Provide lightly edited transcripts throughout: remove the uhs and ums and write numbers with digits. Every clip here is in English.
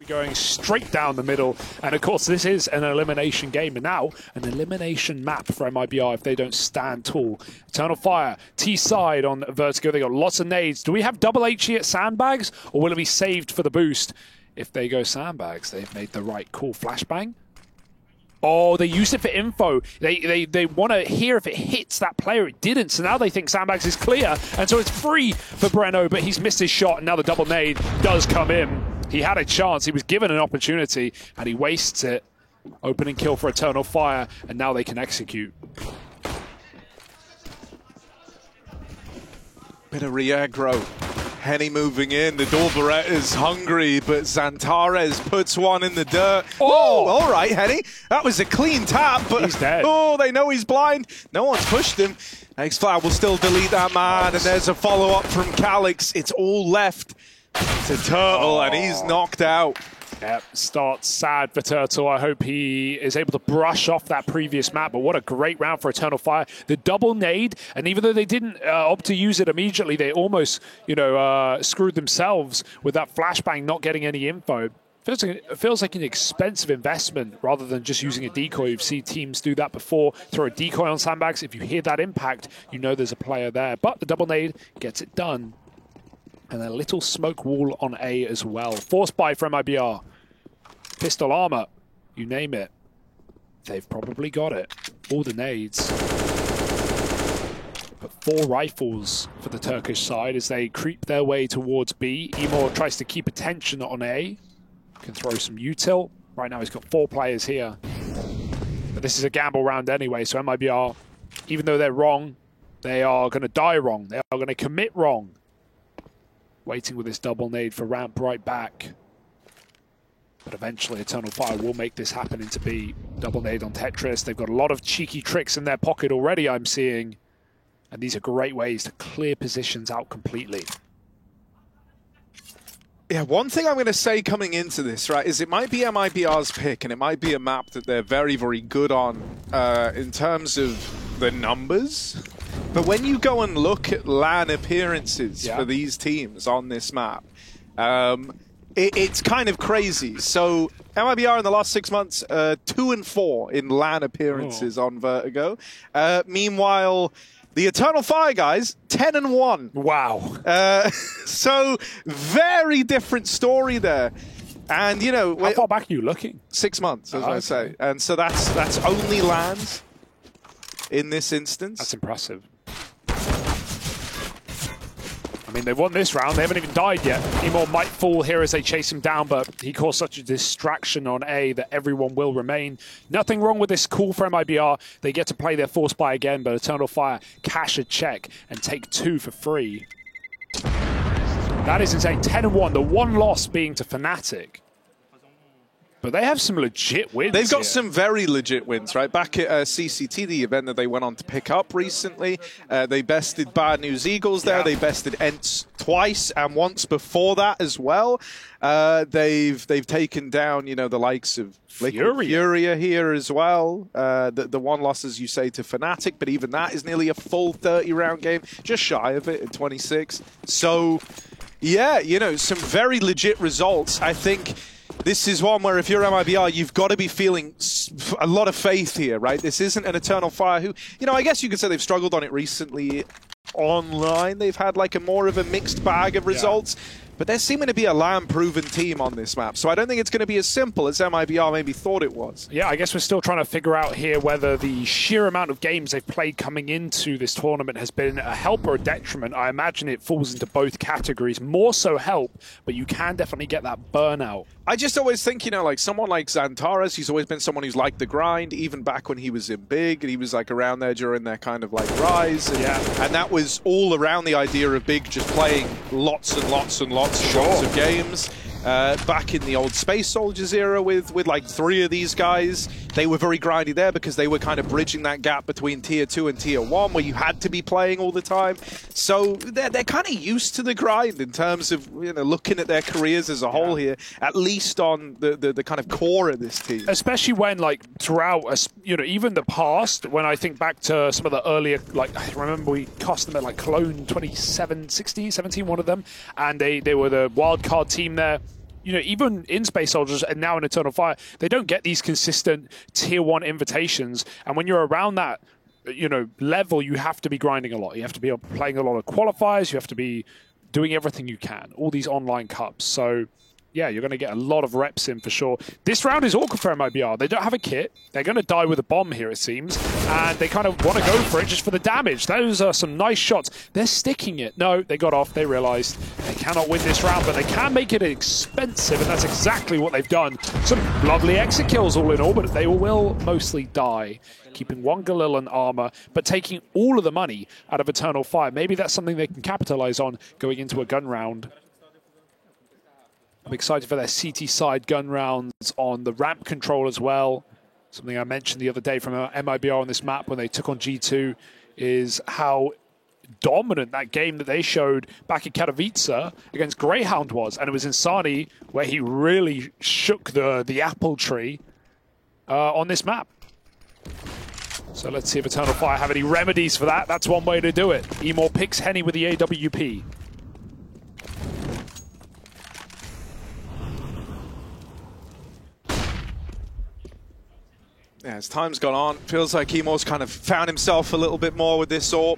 Going straight down the middle, and of course this is an elimination game, and now an elimination map for MIBR if they don't stand tall. Eternal Fire, T-side on Vertigo, they got lots of nades. Do we have double HE at Sandbags, or will it be saved for the boost? If they go Sandbags, they've made the right call. Flashbang? Oh, they used it for info. They want to hear if it hits that player. It didn't, so now they think Sandbags is clear, and so it's free for Breno, but he's missed his shot, and now the double nade does come in. He had a chance, he was given an opportunity, and he wastes it. Opening kill for Eternal Fire, and now they can execute. Bit of re-aggro. Henny moving in, the Dorbarette is hungry, but Xantares puts one in the dirt. Oh, all right, Henny. That was a clean tap, but he's dead. Oh, they know he's blind. No one's pushed him. X-Flower will still delete that man, and there's a follow-up from Calix. It's all left to Turtle, and he's knocked out. Yep, starts sad for Turtle. I hope he is able to brush off that previous map, but what a great round for Eternal Fire. The double nade, and even though they didn't opt to use it immediately, they almost, screwed themselves with that flashbang not getting any info. It feels like an expensive investment rather than just using a decoy. You've seen teams do that before. Throw a decoy on Sandbags. If you hear that impact, you know there's a player there. But the double nade gets it done. And a little smoke wall on A as well. Force buy from MIBR. Pistol armor, you name it. They've probably got it. All the nades. But 4 rifles for the Turkish side as they creep their way towards B. Emor tries to keep attention on A. Can throw some util. Right now he's got 4 players here. But this is a gamble round anyway, so MIBR, even though they're wrong, they are going to die wrong. They are going to commit wrong. Waiting with this double nade for ramp right back. But eventually Eternal Fire will make this happen into B. Double nade on Tetris. They've got a lot of cheeky tricks in their pocket already, I'm seeing. And these are great ways to clear positions out completely. Yeah, one thing I'm going to say coming into this, right, is it might be MIBR's pick, and it might be a map that they're very, very good on in terms of the numbers. But when you go and look at LAN appearances for these teams on this map, it's kind of crazy. So MIBR in the last 6 months, 2-4 in LAN appearances on Vertigo. Meanwhile, the Eternal Fire guys, 10-1. Wow. So very different story there. And, you know... How far back are you looking? 6 months, as I say. And so that's only LANs in this instance. That's impressive. I mean, they've won this round. They haven't even died yet. Emor might fall here as they chase him down, but he caused such a distraction on A that everyone will remain. Nothing wrong with this call for MIBR. They get to play their force buy again, but Eternal Fire cash a check and take 2 for free. That is insane. 10-1. The one loss being to Fnatic. But they have some legit wins. They've got some very legit wins, right? Back at CCT, the event that they went on to pick up recently, they bested Bad News Eagles there. They bested Ents twice, and once before that as well. They've taken down, you know, the likes of Furia here as well. The one loss, as you say, to Fnatic, but even that is nearly a full 30-round game, just shy of it at 26. So, yeah, you know, some very legit results. I think this is one where if you're MIBR, you've got to be feeling a lot of faith here, right? This isn't an Eternal Fire who, you know, I guess you could say they've struggled on it recently. Online, they've had like a more of a mixed bag of results. But they're seeming to be a LAN-proven team on this map, so I don't think it's going to be as simple as MIBR maybe thought it was. Yeah, I guess we're still trying to figure out here whether the sheer amount of games they've played coming into this tournament has been a help or a detriment. I imagine it falls into both categories. More so help, but you can definitely get that burnout. I just always think, you know, like someone like Xantares, he's always been someone who's liked the grind, even back when he was in Big, and he was like around there during their kind of like rise. And, and that was all around the idea of Big just playing lots and lots and lots of games. Back in the old Space Soldiers era with like 3 of these guys, they were very grindy there because they were kind of bridging that gap between Tier 2 and Tier 1 where you had to be playing all the time. So they're kind of used to the grind in terms of, you know, looking at their careers as a whole here, at least on the kind of core of this team. Especially when, like, throughout, you know, even the past, when I think back to some of the earlier, like, I remember we cast them at like Cologne 16, 17, one of them, and they were the wild card team there. you know, even in Space Soldiers and now in Eternal Fire, they don't get these consistent tier 1 invitations. And when you're around that, you know, level, you have to be grinding a lot. You have to be playing a lot of qualifiers. You have to be doing everything you can. All these online cups. So, yeah, you're going to get a lot of reps in for sure. This round is awkward for MIBR. They don't have a kit. They're going to die with a bomb here, it seems. And they kind of want to go for it just for the damage. Those are some nice shots. They're sticking it. No, they got off. They realized they cannot win this round, but they can make it expensive, and that's exactly what they've done. Some lovely exit kills all in all, but they will mostly die. Keeping one Galil and armor, but taking all of the money out of Eternal Fire. Maybe that's something they can capitalize on going into a gun round. I'm excited for their CT side gun rounds on the ramp control as well. Something I mentioned the other day from MIBR on this map when they took on G2 is how dominant that game that they showed back in Katowice against Greyhound was. And it was in Sani where he really shook the apple tree on this map. So let's see if Eternal Fire have any remedies for that. That's one way to do it. Emor picks Henny with the AWP. Yeah, as time's gone on, feels like Emor's kind of found himself a little bit more with this AWP.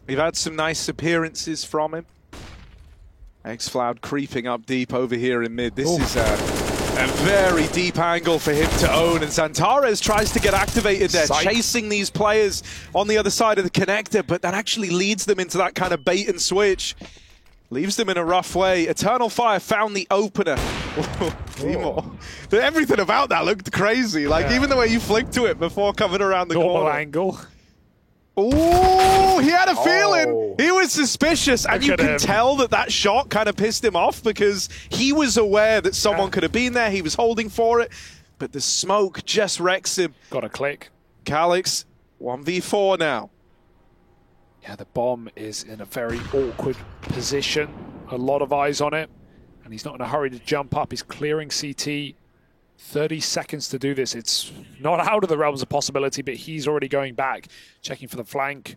We've had some nice appearances from him. xFloud creeping up deep over here in mid. This is a very deep angle for him to own, and Xantares tries to get activated there, chasing these players on the other side of the connector, but that actually leads them into that kind of bait and switch. Leaves them in a rough way. Eternal Fire found the opener. Emor. Everything about that looked crazy. Like, even the way you flicked to it before coming around the corner. Angle. Oh, he had a feeling. He was suspicious. And you can tell that that shot kind of pissed him off because he was aware that someone could have been there. He was holding for it. But the smoke just wrecks him. Got a click. Calix, 1v4 now. Yeah, the bomb is in a very awkward position. A lot of eyes on it. And he's not in a hurry to jump up. He's clearing CT. 30 seconds to do this. It's not out of the realms of possibility, but he's already going back, checking for the flank.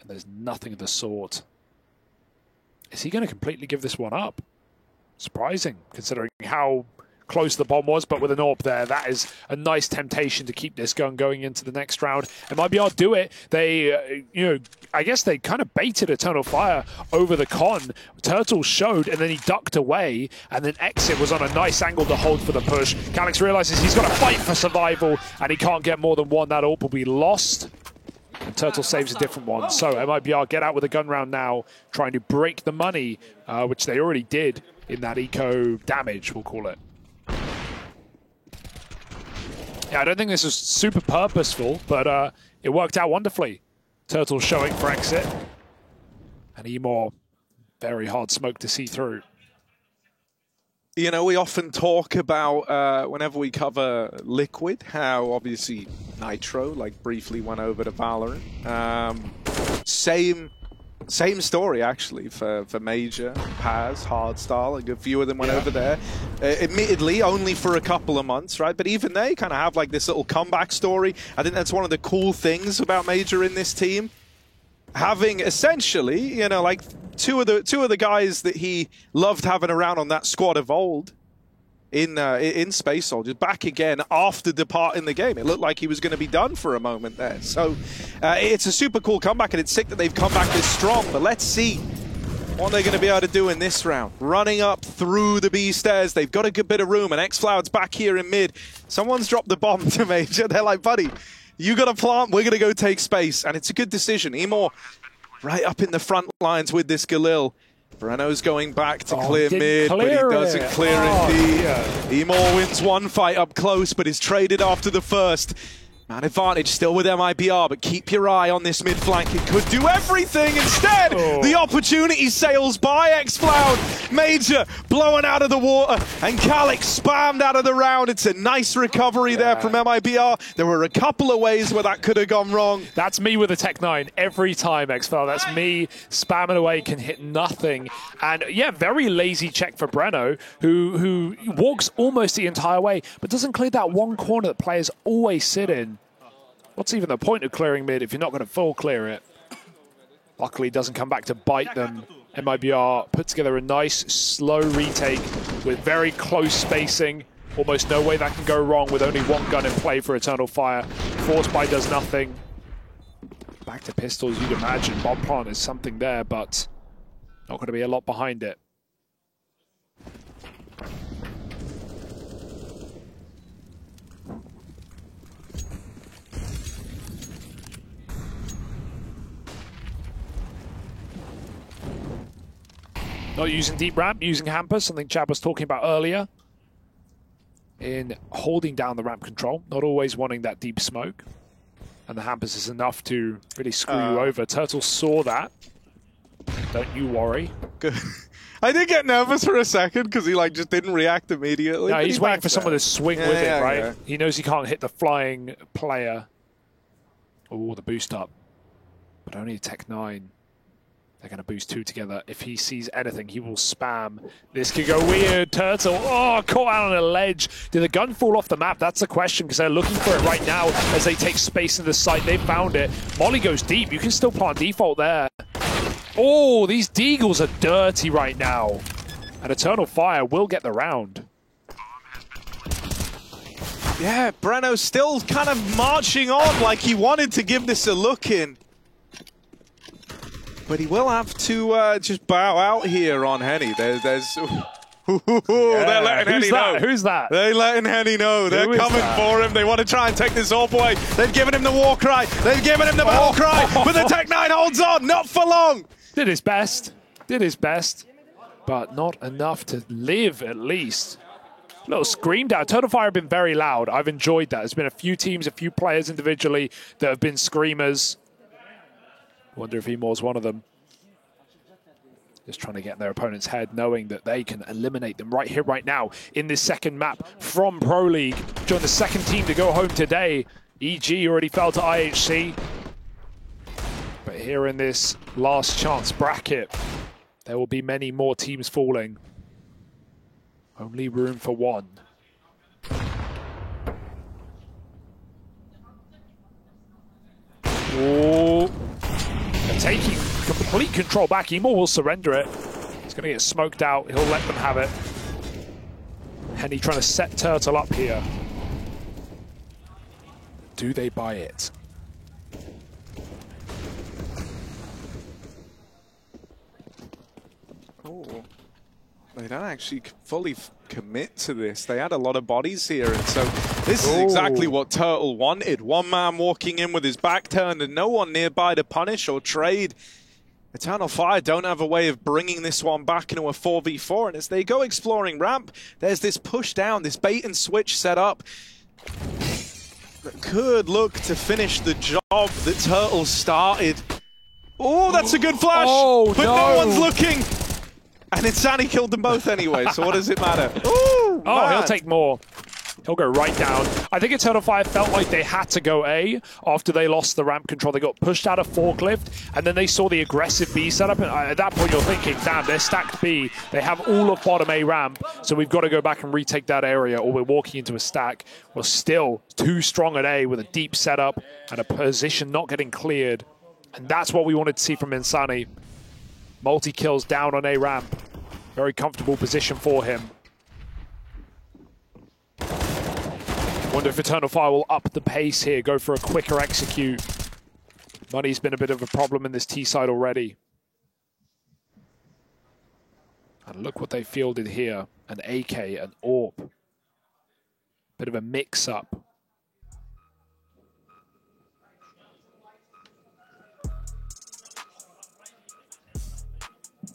And there's nothing of the sort. Is he going to completely give this one up? Surprising, considering how close the bomb was, but with an AWP there, that is a nice temptation to keep this going into the next round. And MIBR do it. They, you know, I guess they kind of baited Eternal Fire over the con. Turtle showed, and then he ducked away, and then Exit was on a nice angle to hold for the push. Calix realizes he's got to fight for survival, and he can't get more than one. That AWP will be lost. And Turtle saves a different one. So MIBR get out with a gun round now, trying to break the money, which they already did in that eco damage, we'll call it. Yeah, I don't think this was super purposeful, but it worked out wonderfully. Turtle showing for Exit. And Emor, very hard smoke to see through. You know, we often talk about, whenever we cover Liquid, how obviously Nitro, like, briefly went over to Valorant. Same story, actually, for Major, Paz, Hardstyle. A good few of them went over there. Admittedly, only for a couple of months, right? But even they kind of have, like, this little comeback story. I think that's one of the cool things about Major in this team. Having, essentially, you know, like, two of the guys that he loved having around on that squad of old in Space Soldiers back again after departing the game. It looked like he was going to be done for a moment there. So it's a super cool comeback, and it's sick that they've come back this strong. But let's see what they're going to be able to do in this round. Running up through the B stairs. They've got a good bit of room, and xFloud's back here in mid. Someone's dropped the bomb to Major. They're like, buddy, you got a plant, we're going to go take space. And it's a good decision. Emor right up in the front lines with this Galil. Breno's going back to clear mid, but he doesn't clear indeed. Emor wins one fight up close, but is traded after the first. Man advantage still with MIBR, but keep your eye on this mid flank. It could do everything. Instead, the opportunity sails by xFloud. Major blowing out of the water, and Calix spammed out of the round. It's a nice recovery there from MIBR. There were a couple of ways where that could have gone wrong. That's me with a Tech-9 every time, xFloud. That's me spamming away, can hit nothing. And yeah, very lazy check for Breno, who walks almost the entire way, but doesn't clear that one corner that players always sit in. What's even the point of clearing mid if you're not going to full clear it? Luckily, it doesn't come back to bite them MIBR put together a nice, slow retake with very close spacing. Almost no way that can go wrong with only one gun in play for Eternal Fire. Forcebuy does nothing. Back to pistols, you'd imagine. Bomb plant is something there, but not going to be a lot behind it. Not using deep ramp, using Hampus, something Chad was talking about earlier. In holding down the ramp control, not always wanting that deep smoke. And the Hampus is enough to really screw you over. Turtle saw that. Don't you worry. Good. I did get nervous for a second because he just didn't react immediately. No, he's waiting for someone to swing with it, right? Yeah. He knows he can't hit the flying player. Oh, the boost up. But only Tech9. They're going to boost two together. If he sees anything, he will spam. This could go weird. Turtle, caught out on a ledge. Did the gun fall off the map? That's the question, because they're looking for it right now as they take space in the site. They found it. Molly goes deep. You can still plant default there. Oh, these Deagles are dirty right now. And Eternal Fire will get the round. Yeah, Breno's still kind of marching on like he wanted to give this a look in. But he will have to just bow out here on Henny. They're letting Henny know. Who's that? They're letting Henny know. They're coming for him. They want to try and take this all away. They've given him the war cry. They've given him the battle cry. But the Tech9 holds on. Not for long. Did his best. Did his best. But not enough to live, at least. A little scream down. Eternal Fire have been very loud. I've enjoyed that. There's been a few teams, a few players individually that have been screamers. Wonder if Emor's one of them. Just trying to get in their opponent's head, knowing that they can eliminate them right here, right now, in this second map from Pro League. Join the second team to go home today. EG already fell to IHC. But here in this last chance bracket, there will be many more teams falling. Only room for one. Oh, they're taking complete control back. Emor will surrender it. He's going to get smoked out. He'll let them have it. Henny trying to set Turtle up here. Do they buy it? Oh, they don't actually fully commit to this. They had a lot of bodies here, and so this is exactly what Turtle wanted. One man walking in with his back turned and no one nearby to punish or trade. Eternal Fire don't have a way of bringing this one back into a 4v4, and as they go exploring ramp, there's this push down, this bait and switch set up that could look to finish the job that Turtle started. Oh, that's a good flash, but no one's looking. And Insani killed them both anyway, so what does it matter? Ooh, he'll take more. He'll go right down. I think Eternal Fire felt like they had to go A after they lost the ramp control. They got pushed out of forklift, and then they saw the aggressive B setup. And at that point, you're thinking, damn, they're stacked B. They have all of bottom A ramp, so we've got to go back and retake that area, or we're walking into a stack. We're still too strong at A with a deep setup and a position not getting cleared. And that's what we wanted to see from Insani. Multi-kills down on A ramp. Very comfortable position for him. Wonder if Eternal Fire will up the pace here, go for a quicker execute. Money's been a bit of a problem in this T side already. And look what they fielded here. An AK, an AWP. Bit of a mix-up.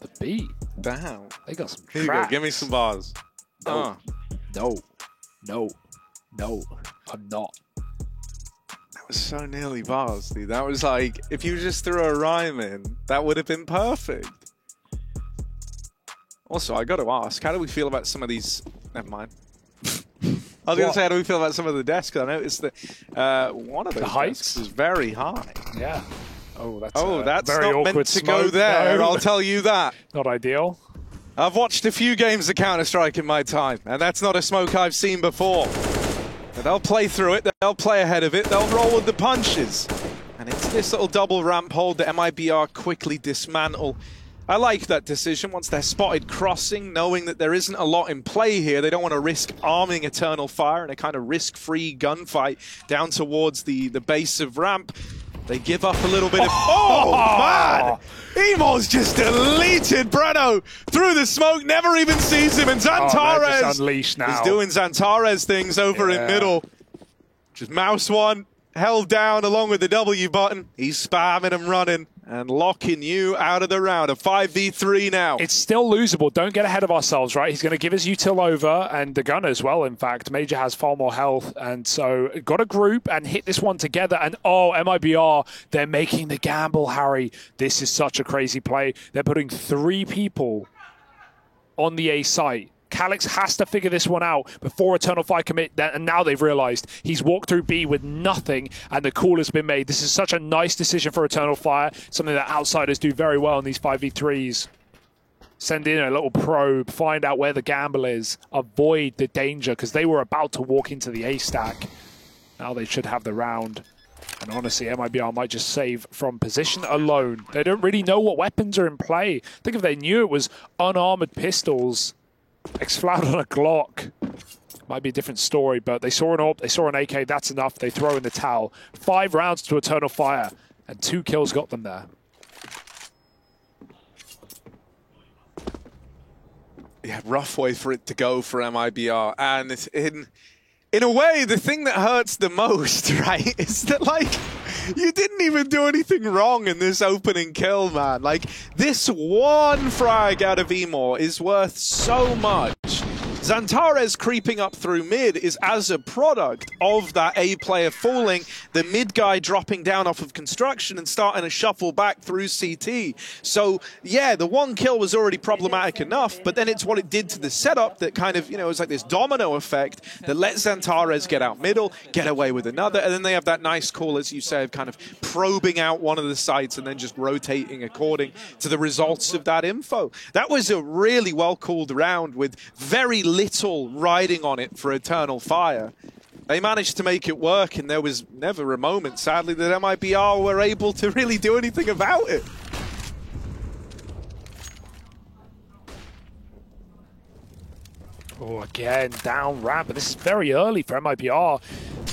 The B. Damn. They got some Here you go. Give me some bars. No. No, I'm not. That was so nearly bars, dude. That was like, if you just threw a rhyme in, that would have been perfect. Also, I got to ask, how do we feel about some of these? Never mind. I was going to say, how do we feel about some of the desks? I noticed that one of those desks is very high. Yeah. Oh, that's very not awkward meant to go there, no. I'll tell you that. Not ideal. I've watched a few games of Counter-Strike in my time, and that's not a smoke I've seen before. But they'll play through it, they'll play ahead of it, they'll roll with the punches. And it's this little double ramp hold that MIBR quickly dismantle. I like that decision. Once they're spotted crossing, knowing that there isn't a lot in play here, they don't want to risk arming Eternal Fire in a kind of risk-free gunfight down towards the base of ramp. They give up a little bit of... Oh, man! Emo's just deleted Breno through the smoke, never even sees him, and Xantares just unleashed now. is doing Xantares things over in middle. Just mouse one, held down along with the W button. He's spamming and running and locking you out of the round. A 5v3 now. It's still losable. Don't get ahead of ourselves, right? He's going to give his util over, and the gun as well, in fact. Major has far more health, and so got a group and hit this one together. And oh, MIBR, they're making the gamble, Harry. This is such a crazy play. They're putting 3 people on the A site. Calyx has to figure this one out before Eternal Fire commit, and now they've realized he's walked through B with nothing, and the call has been made. This is such a nice decision for Eternal Fire, something that outsiders do very well in these 5v3s. Send in a little probe, find out where the gamble is, avoid the danger, because they were about to walk into the A stack. Now they should have the round. And honestly, MIBR might just save from position alone. They don't really know what weapons are in play. I think if they knew it was unarmored pistols, X-Floud on a Glock, might be a different story, but they saw an AWP, they saw an AK, that's enough. They throw in the towel. 5 rounds to Eternal Fire, and 2 kills got them there. Yeah, rough way for it to go for MIBR. And it's in a way, the thing that hurts the most, right, is that, like, you didn't even do anything wrong in this opening kill, man. Like, this one frag out of Emo is worth so much. Xantares creeping up through mid is as a product of that A player falling, the mid guy dropping down off of construction and starting to shuffle back through CT. So, yeah, the one kill was already problematic enough, but then it's what it did to the setup that kind of, you know, it was like this domino effect that let Xantares get out middle, get away with another, and then they have that nice call, as you say, of kind of probing out one of the sites and then just rotating according to the results of that info. That was a really well-called round with very little riding on it for Eternal Fire. They managed to make it work, and there was never a moment, sadly, that MIBR were able to really do anything about it. Oh, again, down ramp, but this is very early for MIBR.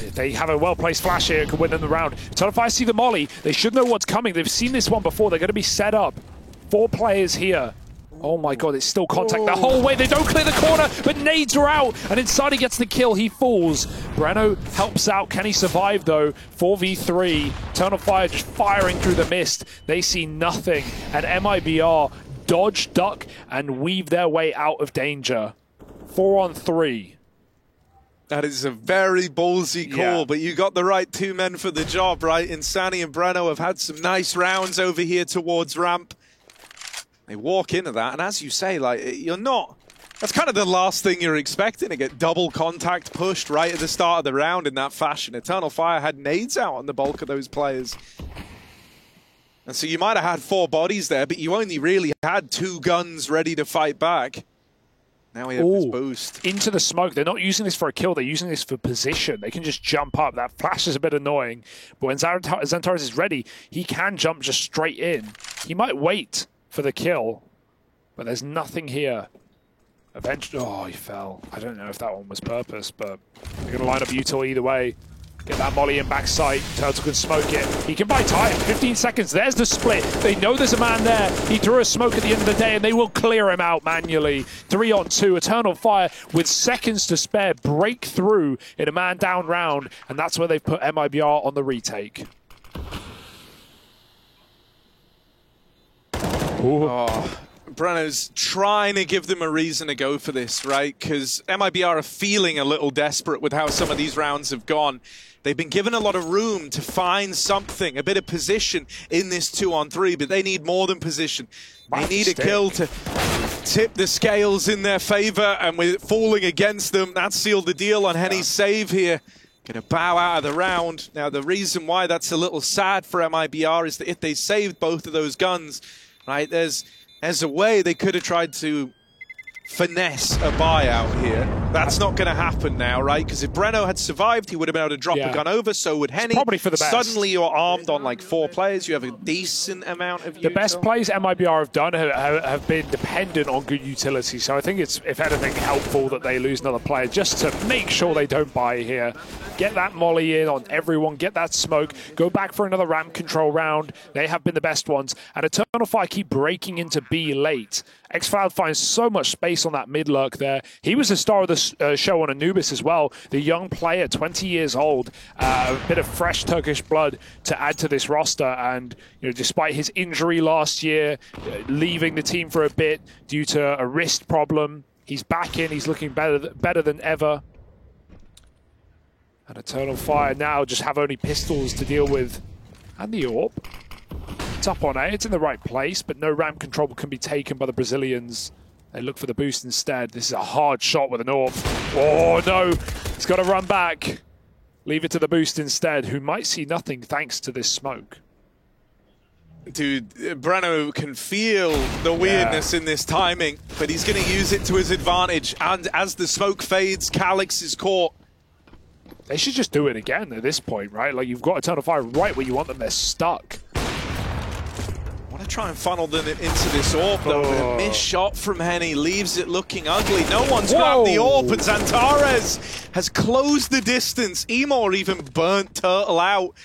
If they have a well-placed flash here, it could win them the round. Eternal Fire see the molly. They should know what's coming. They've seen this one before. They're going to be set up. 4 players here. Oh my god, it's still contact the whole way. They don't clear the corner, but nades are out, and inside he gets the kill. He falls. Breno helps out. Can he survive, though? 4v3. Eternal Fire just firing through the mist. They see nothing, and MIBR dodge, duck, and weave their way out of danger. 4 on 3. That is a very ballsy call, but you got the right 2 men for the job, right? Insani and Breno have had some nice rounds over here towards ramp. They walk into that, and as you say, like, you're not... That's kind of the last thing you're expecting, to get double contact pushed right at the start of the round in that fashion. Eternal Fire had nades out on the bulk of those players. And so you might have had 4 bodies there, but you only really had 2 guns ready to fight back. Now we have this boost. Into the smoke. They're not using this for a kill. They're using this for position. They can just jump up. That flash is a bit annoying. But when Xantares is ready, he can jump just straight in. He might wait for the kill, but there's nothing here. Eventually, oh, he fell. I don't know if that one was purpose, but they're going to line up util either way. Get that molly in backside. Turtle can smoke it. He can buy time. 15 seconds. There's the split. They know there's a man there. He threw a smoke at the end of the day, and they will clear him out manually. 3 on 2. Eternal Fire with seconds to spare break through in a man down round, and that's where they've put MIBR on the retake. Oh, Breno's trying to give them a reason to go for this, right? Because MIBR are feeling a little desperate with how some of these rounds have gone. They've been given a lot of room to find something, a bit of position in this 2 on 3, but they need more than position. They need a kill to tip the scales in their favor, and with it falling against them, that sealed the deal on Henny's save here. Going to bow out of the round. Now, the reason why that's a little sad for MIBR is that if they saved both of those guns, right, there's a way they could have tried to finesse a buyout here. That's not going to happen now, right? Because if Breno had survived, he would have been able to drop a gun over, so would Henny. Probably for the best. Suddenly you're armed on like 4 players. You have a decent amount of The best plays MIBR have done have been dependent on good utility, so I think it's, if anything, helpful that they lose another player just to make sure they don't buy here. Get that molly in on everyone, get that smoke, go back for another ramp control round. They have been the best ones, and Eternal Fire keep breaking into B late. X-Cloud finds so much space on that mid lurk there. He was the star of the show on Anubis as well. The young player, 20 years old, a bit of fresh Turkish blood to add to this roster. And despite his injury last year, leaving the team for a bit due to a wrist problem, he's back in. He's looking better than ever. And Eternal Fire now just have only pistols to deal with, and the AWP. It's up on A, it's in the right place, but no ramp control can be taken by the Brazilians. They look for the boost instead. This is a hard shot with an AWP. Oh no, he's got to run back. Leave it to the boost instead, who might see nothing thanks to this smoke. Dude, Breno can feel the weirdness in this timing, but he's going to use it to his advantage. And as the smoke fades, Calix is caught. They should just do it again at this point, right? Like, you've got Eternal Fire right where you want them. They're stuck. Want to try and funnel them into this AWP, though. A missed shot from Henny leaves it looking ugly. No one's grabbed the AWP, and Xantares has closed the distance. Emor even burnt Turtle out.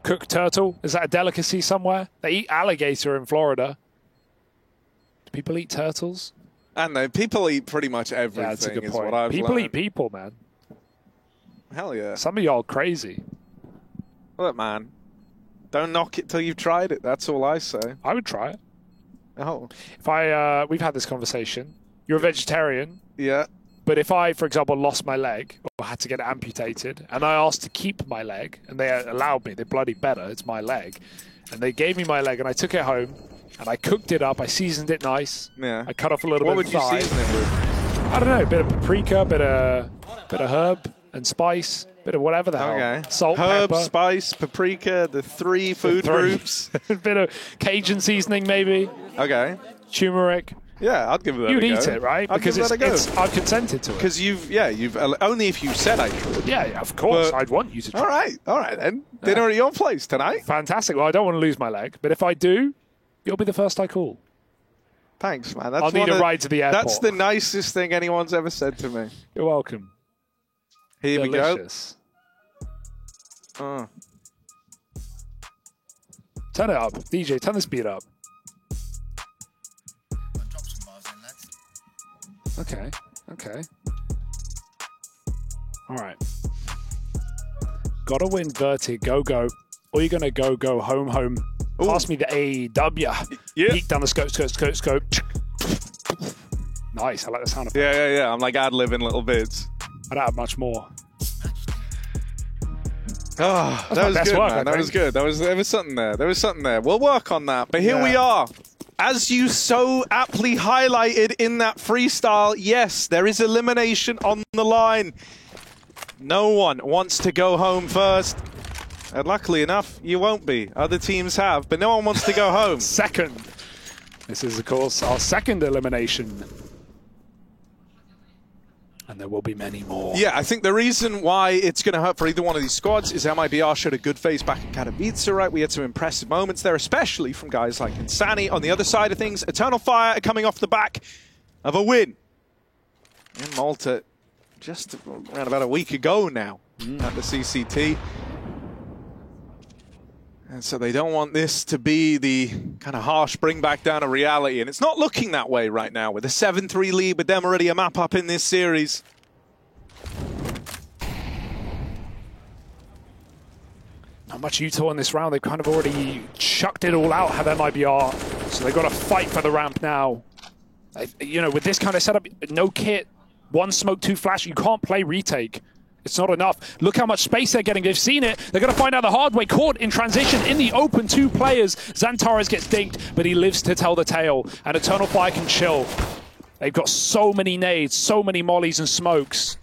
Cooked turtle? Is that a delicacy somewhere? They eat alligator in Florida. Do people eat turtles? I don't know. People eat pretty much everything. Yeah, that's a good is point. What I've People learned. eat people, man. Hell yeah. Some of y'all crazy. Look, man. Don't knock it till you've tried it. That's all I say. I would try it. Oh. If we've had this conversation. You're a vegetarian. Yeah. But if I, for example, lost my leg or had to get it amputated, and I asked to keep my leg, and they allowed me, they bloody better, it's my leg, and they gave me my leg, and I took it home, and I cooked it up, I seasoned it nice. Yeah. I cut off a little What bit of thigh. would you season it with? I don't know, a bit of paprika, bit of herb and spice, bit of whatever the hell. Okay. Salt, herb, pepper. spice, paprika, the 3 food groups. A bit of Cajun seasoning, maybe. Okay. Turmeric. Yeah, I'd give it that You'd a go. eat it, right? I'd Because give that a go. I've consented to it. Because you've only if you said I could. Yeah, of course. But, I'd want you to try. All right then. Dinner at your place tonight. Fantastic. Well, I don't want to lose my leg, but if I do, you'll be the first I call. Thanks, man. That's I'll need a ride to the airport. That's the nicest thing anyone's ever said to me. You're welcome. Here Delicious. we go. Turn it up. DJ, turn the speed up. Okay. All right. Gotta win Vertig. Go. Or you're gonna go home. Ooh. Pass me the AW. Yeah. Peek down the scope. Nice. I like the sound of it. Yeah. I'm like ad-libbing little bits. I don't have much more. Oh, that was good, man. That was good. There was something there. We'll work on that. But here we are. As you so aptly highlighted in that freestyle, yes, there is elimination on the line. No one wants to go home first. And luckily enough, you won't be. Other teams have, but no one wants to go home. Second. This is, of course, our second elimination. And there will be many more. Yeah, I think the reason why it's going to hurt for either one of these squads is MIBR showed a good face back in Katowice, right? We had some impressive moments there, especially from guys like Insani. On the other side of things, Eternal Fire are coming off the back of a win in Malta just around about a week ago now at the CCT. And so they don't want this to be the kind of harsh bring back down of reality. And it's not looking that way right now with a 7-3 lead with them already a map up in this series. Not much Utah in this round. They've kind of already chucked it all out, have MIBR. So they've got to fight for the ramp now. With this kind of setup, no kit, 1 smoke, 2 flash, you can't play retake. It's not enough. Look how much space they're getting. They've seen it. They're going to find out the hard way. Caught in transition in the open. 2 players. Xantares gets dinked, but he lives to tell the tale. And Eternal Fire can chill. They've got so many nades, so many mollies and smokes.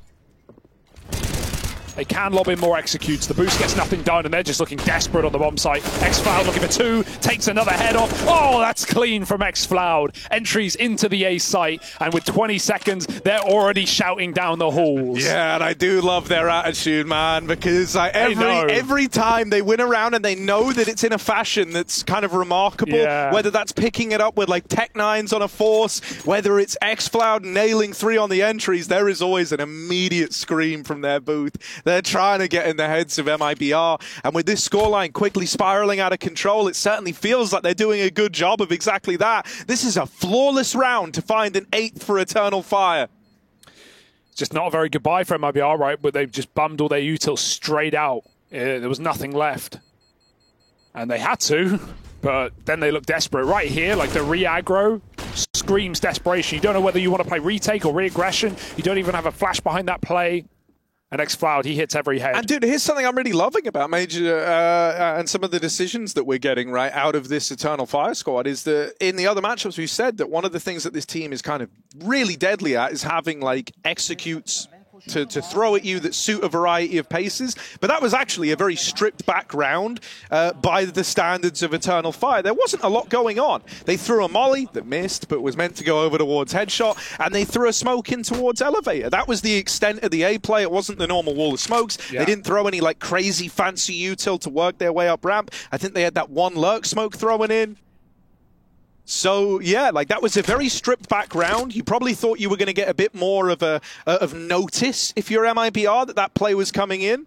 They can lob in more executes. The boost gets nothing done, and they're just looking desperate on the bomb site. xFloud looking for 2, takes another head off. Oh, that's clean from xFloud. Entries into the A site, and with 20 seconds, they're already shouting down the halls. Yeah, and I do love their attitude, man, because every time they win a round and they know that it's in a fashion that's kind of remarkable, whether that's picking it up with like Tech9s on a force, whether it's xFloud nailing 3 on the entries, there is always an immediate scream from their booth. They're trying to get in the heads of MIBR, and with this scoreline quickly spiraling out of control, it certainly feels like they're doing a good job of exactly that. This is a flawless round to find an 8th for Eternal Fire. Just not a very good buy for MIBR, right? But they've just bummed all their util straight out. There was nothing left. And they had to, but then they look desperate. Right here, like the re-aggro screams desperation. You don't know whether you want to play retake or re-aggression. You don't even have a flash behind that play. And xFloud, he hits every head. And dude, here's something I'm really loving about Major and some of the decisions that we're getting right out of this Eternal Fire squad is that in the other matchups we've said that one of the things that this team is kind of really deadly at is having like executes to throw at you that suit a variety of paces. But that was actually a very stripped back round by the standards of Eternal Fire. There wasn't a lot going on. They threw a molly that missed but was meant to go over towards Headshot, and they threw a smoke in towards Elevator. That was the extent of the A play. It wasn't the normal wall of smokes. Yeah. They didn't throw any like crazy fancy util to work their way up ramp. I think they had that one lurk smoke thrown in. So, yeah, like that was a very stripped back round. You probably thought you were going to get a bit more of of notice if you're MIBR that play was coming in.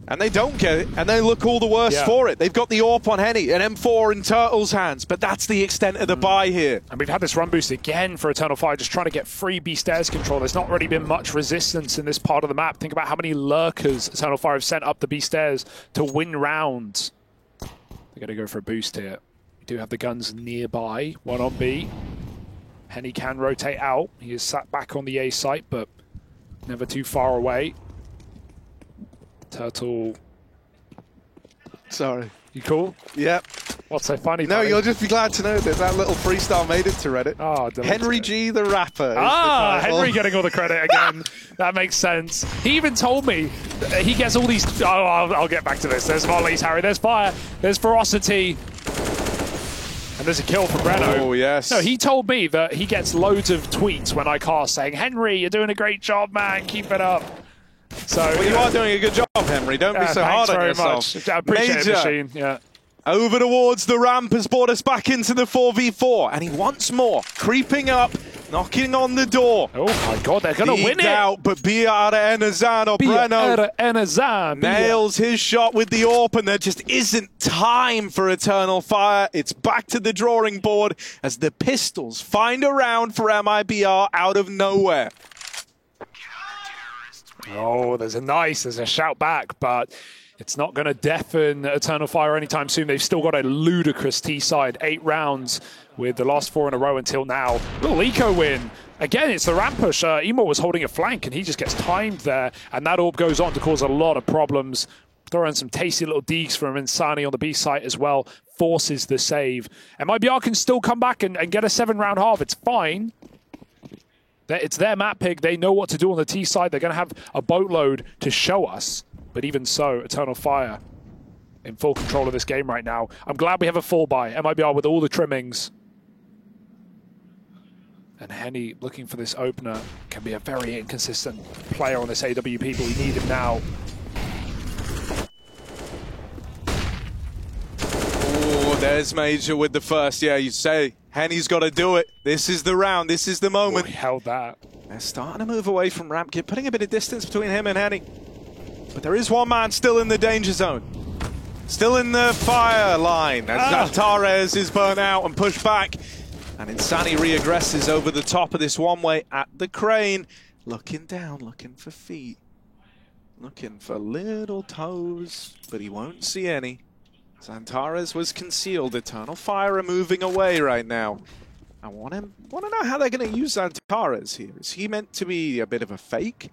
And they don't get it, and they look all the worse for it. They've got the AWP on Henny, an M4 in Turtle's hands, but that's the extent of the buy here. And we've had this run boost again for Eternal Fire, just trying to get free B stairs control. There's not really been much resistance in this part of the map. Think about how many lurkers Eternal Fire have sent up the B stairs to win rounds. They're going to go for a boost here. Do have the guns nearby, 1 on B. Henny can rotate out. He is sat back on the A site, but never too far away. Turtle. Sorry. You cool? Yep. What's so funny? No, buddy? You'll just be glad to know that little freestyle made it to Reddit. Oh, Henry G, the rapper. Henry getting all the credit again. That makes sense. He even told me he gets all these. Oh, I'll get back to this. There's volleys, Harry. There's fire. There's ferocity. And there's a kill for Breno. Oh, yes. No, he told me that he gets loads of tweets when I cast saying, Henry, you're doing a great job, man. Keep it up. So, well, you are doing a good job, Henry. Don't be so hard on yourself. Much. I appreciate it, Machine. Yeah. Over towards the ramp has brought us back into the 4v4. And he wants more. Creeping up, knocking on the door. Oh, my God. They're going to win it. Out, but Biara Enazan or Breno nails his shot with the AWP, and there just isn't time for Eternal Fire. It's back to the drawing board as the Pistols find a round for MIBR out of nowhere. Oh, there's a shout back, but it's not going to deafen Eternal Fire anytime soon. They've still got a ludicrous T-side. 8 rounds with the last 4 in a row until now. Little eco win. Again, it's the ramp push. Emo was holding a flank, and he just gets timed there. And that AWP goes on to cause a lot of problems. Throw in some tasty little deeks from Insani on the B site as well. Forces the save. And MIBR can still come back and get a 7-round half. It's fine. It's their map pick. They know what to do on the T side. They're going to have a boatload to show us. But even so, Eternal Fire in full control of this game right now. I'm glad we have a full buy. MIBR with all the trimmings. And Henny looking for this opener can be a very inconsistent player on this AWP, but we need him now. Oh, there's Major with the first. Yeah, you say Henny's got to do it. This is the round. This is the moment. Oh, he held that. They're starting to move away from ramp, putting a bit of distance between him and Henny. But there is one man still in the danger zone. Still in the fire line as Xantares is burnt out and pushed back. And Insani re-aggresses over the top of this one-way at the crane. Looking down, looking for feet. Looking for little toes, but he won't see any. Xantares was concealed. Eternal Fire are moving away right now. I want to know how they're going to use Xantares here. Is he meant to be a bit of a fake?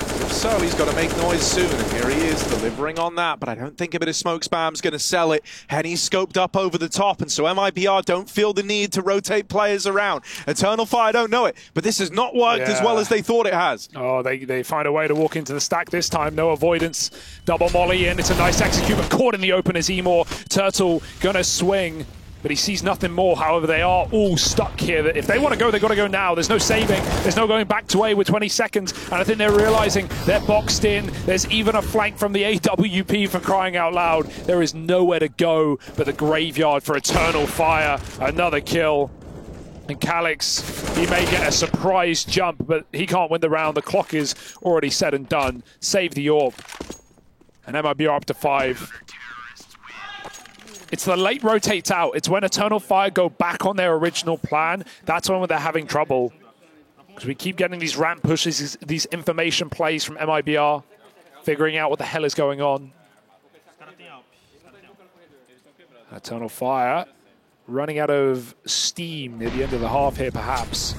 If so. He's got to make noise soon, and here he is delivering on that. But I don't think a bit of smoke spam's going to sell it. Henny scoped up over the top, and so MIBR don't feel the need to rotate players around. Eternal Fire don't know it, but this has not worked as well as they thought it has. Oh, they find a way to walk into the stack this time. No avoidance. Double molly in. It's a nice execute, but caught in the open as Emor. Turtle gonna swing, but he sees nothing more. However, they are all stuck here. If they want to go, they've got to go now. There's no saving. There's no going back to A with 20 seconds. And I think they're realizing they're boxed in. There's even a flank from the AWP for crying out loud. There is nowhere to go but the graveyard for Eternal Fire. Another kill. And Calix, he may get a surprise jump, but he can't win the round. The clock is already said and done. Save the AWP. And MIBR up to 5. It's the late rotates out. It's when Eternal Fire go back on their original plan. That's when they're having trouble. Because we keep getting these ramp pushes, these information plays from MIBR, figuring out what the hell is going on. Eternal Fire running out of steam near the end of the half here, perhaps.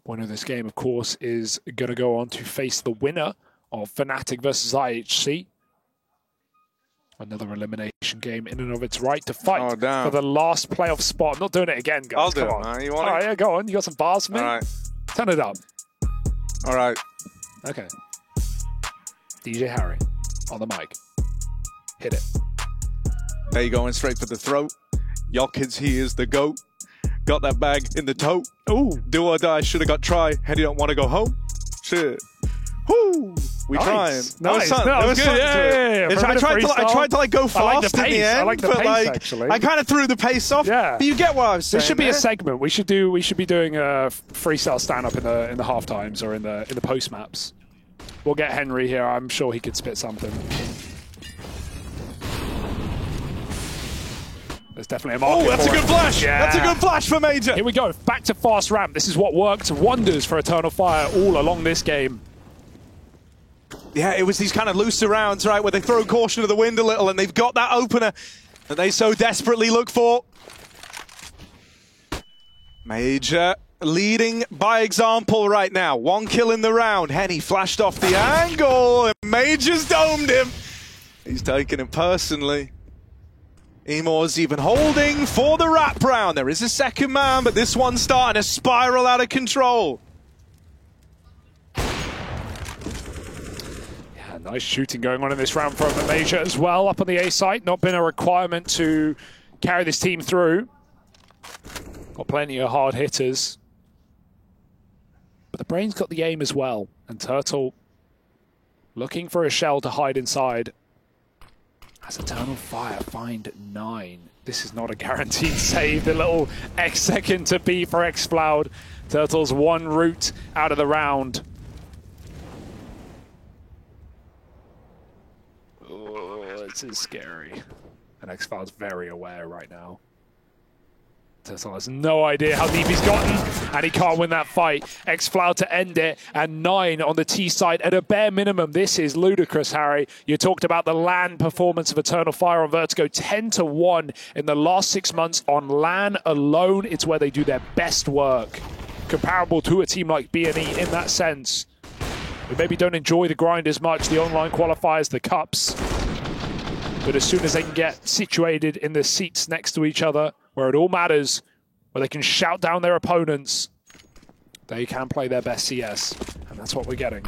Winner of this game, of course, is going to go on to face the winner of Fnatic versus IHC. Another elimination game in and of its right to fight for the last playoff spot. I'm not doing it again, guys. I'll do it. You want All right, yeah, go on. You got some bars for me? All right. Turn it up. All right. Okay. DJ Harry on the mic. Hit it. There you going straight for the throat. Yokkins, he is the GOAT. Got that bag in the tote. Ooh. Do or die, should have got try. Henny don't want to go home. Shit. Woo. We trying. Nice. That was something. That was good. Yeah. I tried to like go fast in the end. I like the pace, actually. I kind of threw the pace off. Yeah. But you get what I was saying. This should be a segment. We should be doing a freestyle stand-up in the half times or in the post maps. We'll get Henry here. I'm sure he could spit something. There's definitely a market. Oh, that's a good flash. Yeah. That's a good flash for Major. Here we go. Back to fast ramp. This is what worked wonders for Eternal Fire all along this game. Yeah, it was these kind of looser rounds, right, where they throw caution to the wind a little, and they've got that opener that they so desperately look for. Major leading by example right now. 1 kill in the round. Henny flashed off the angle, and Major's domed him. He's taking it personally. Emor's even holding for the wrap round. There is a second man, but this one's starting to spiral out of control. Nice shooting going on in this round from Major as well. Up on the A site, not been a requirement to carry this team through. Got plenty of hard hitters. But the Brain's got the aim as well. And Turtle looking for a shell to hide inside. As Eternal Fire find 9. This is not a guaranteed save. The little X second to B for xFloud. Turtle's one route out of the round. This is scary. And xFloud's very aware right now. Turtle has no idea how deep he's gotten, and he can't win that fight. xFloud to end it, and 9 on the T side at a bare minimum. This is ludicrous, Harry. You talked about the LAN performance of Eternal Fire on Vertigo. 10-1 in the last 6 months on LAN alone. It's where they do their best work. Comparable to a team like BNE in that sense. We maybe don't enjoy the grind as much, the online qualifiers, the cups. But as soon as they can get situated in the seats next to each other, where it all matters, where they can shout down their opponents, they can play their best CS. And that's what we're getting.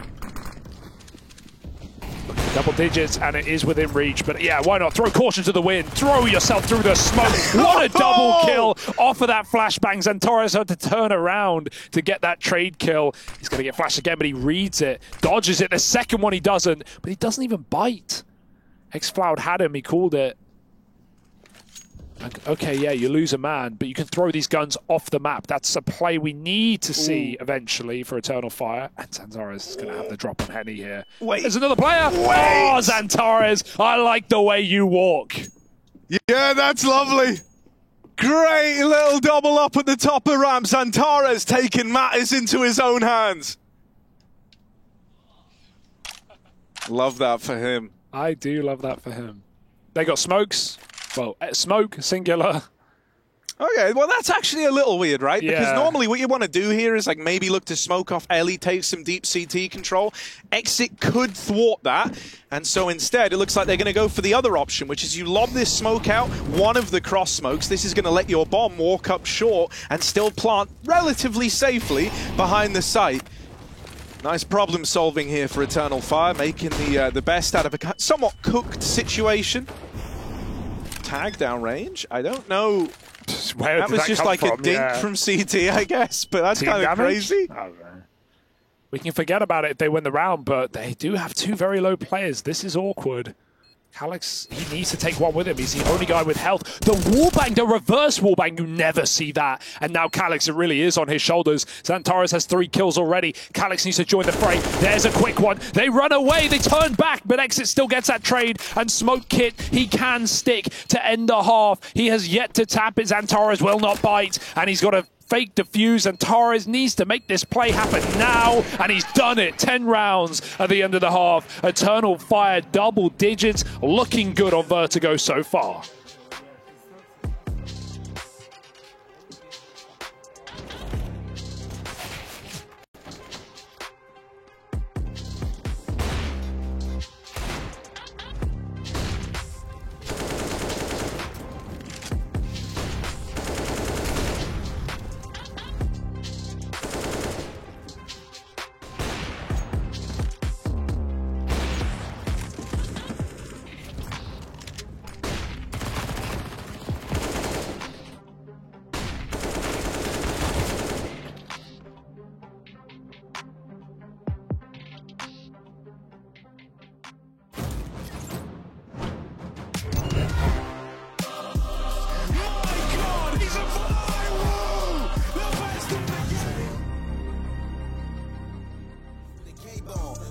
Double digits, and it is within reach. But yeah, why not? Throw caution to the wind. Throw yourself through the smoke. What a double kill off of that flashbang. Xantares had to turn around to get that trade kill. He's going to get flashed again, but he reads it. Dodges it. The second one he doesn't, but he doesn't even bite. xFloud had him, he called it. Okay, yeah, you lose a man, but you can throw these guns off the map. That's a play we need to see eventually for Eternal Fire. And Xantares is going to have the drop on Henny here. Wait. There's another player. Oh, Xantares, I like the way you walk. Yeah, that's lovely. Great little double up at the top of ramp. Xantares taking matters into his own hands. Love that for him. I do love that for him. They got smokes. Well, smoke, singular. Okay, well, that's actually a little weird, right? Yeah. Because normally what you want to do here is like maybe look to smoke off Ellie, take some deep CT control. Exit could thwart that. And so instead, it looks like they're going to go for the other option, which is you lob this smoke out, one of the cross smokes. This is going to let your bomb walk up short and still plant relatively safely behind the site. Nice problem solving here for Eternal Fire, making the best out of a somewhat cooked situation. Tag down range? I don't know. Where That was just like from? a dink from CT, I guess, but that's kind of crazy. We can forget about it if they win the round, but they do have two very low players. This is awkward. Calyx, he needs to take one with him. He's the only guy with health. The wallbang, the reverse wallbang, you never see that. And now Calyx, it really is on his shoulders. Xantares has 3 kills already. Calyx needs to join the fray. There's a quick one. They run away, they turn back, but Exit still gets that trade. And Smoke Kit, he can stick to end the half. He has yet to tap it. Xantares will not bite, and he's got a fake defuse, and Torres needs to make this play happen now, and he's done it. 10 rounds at the end of the half. Eternal Fire, double digits, looking good on Vertigo so far.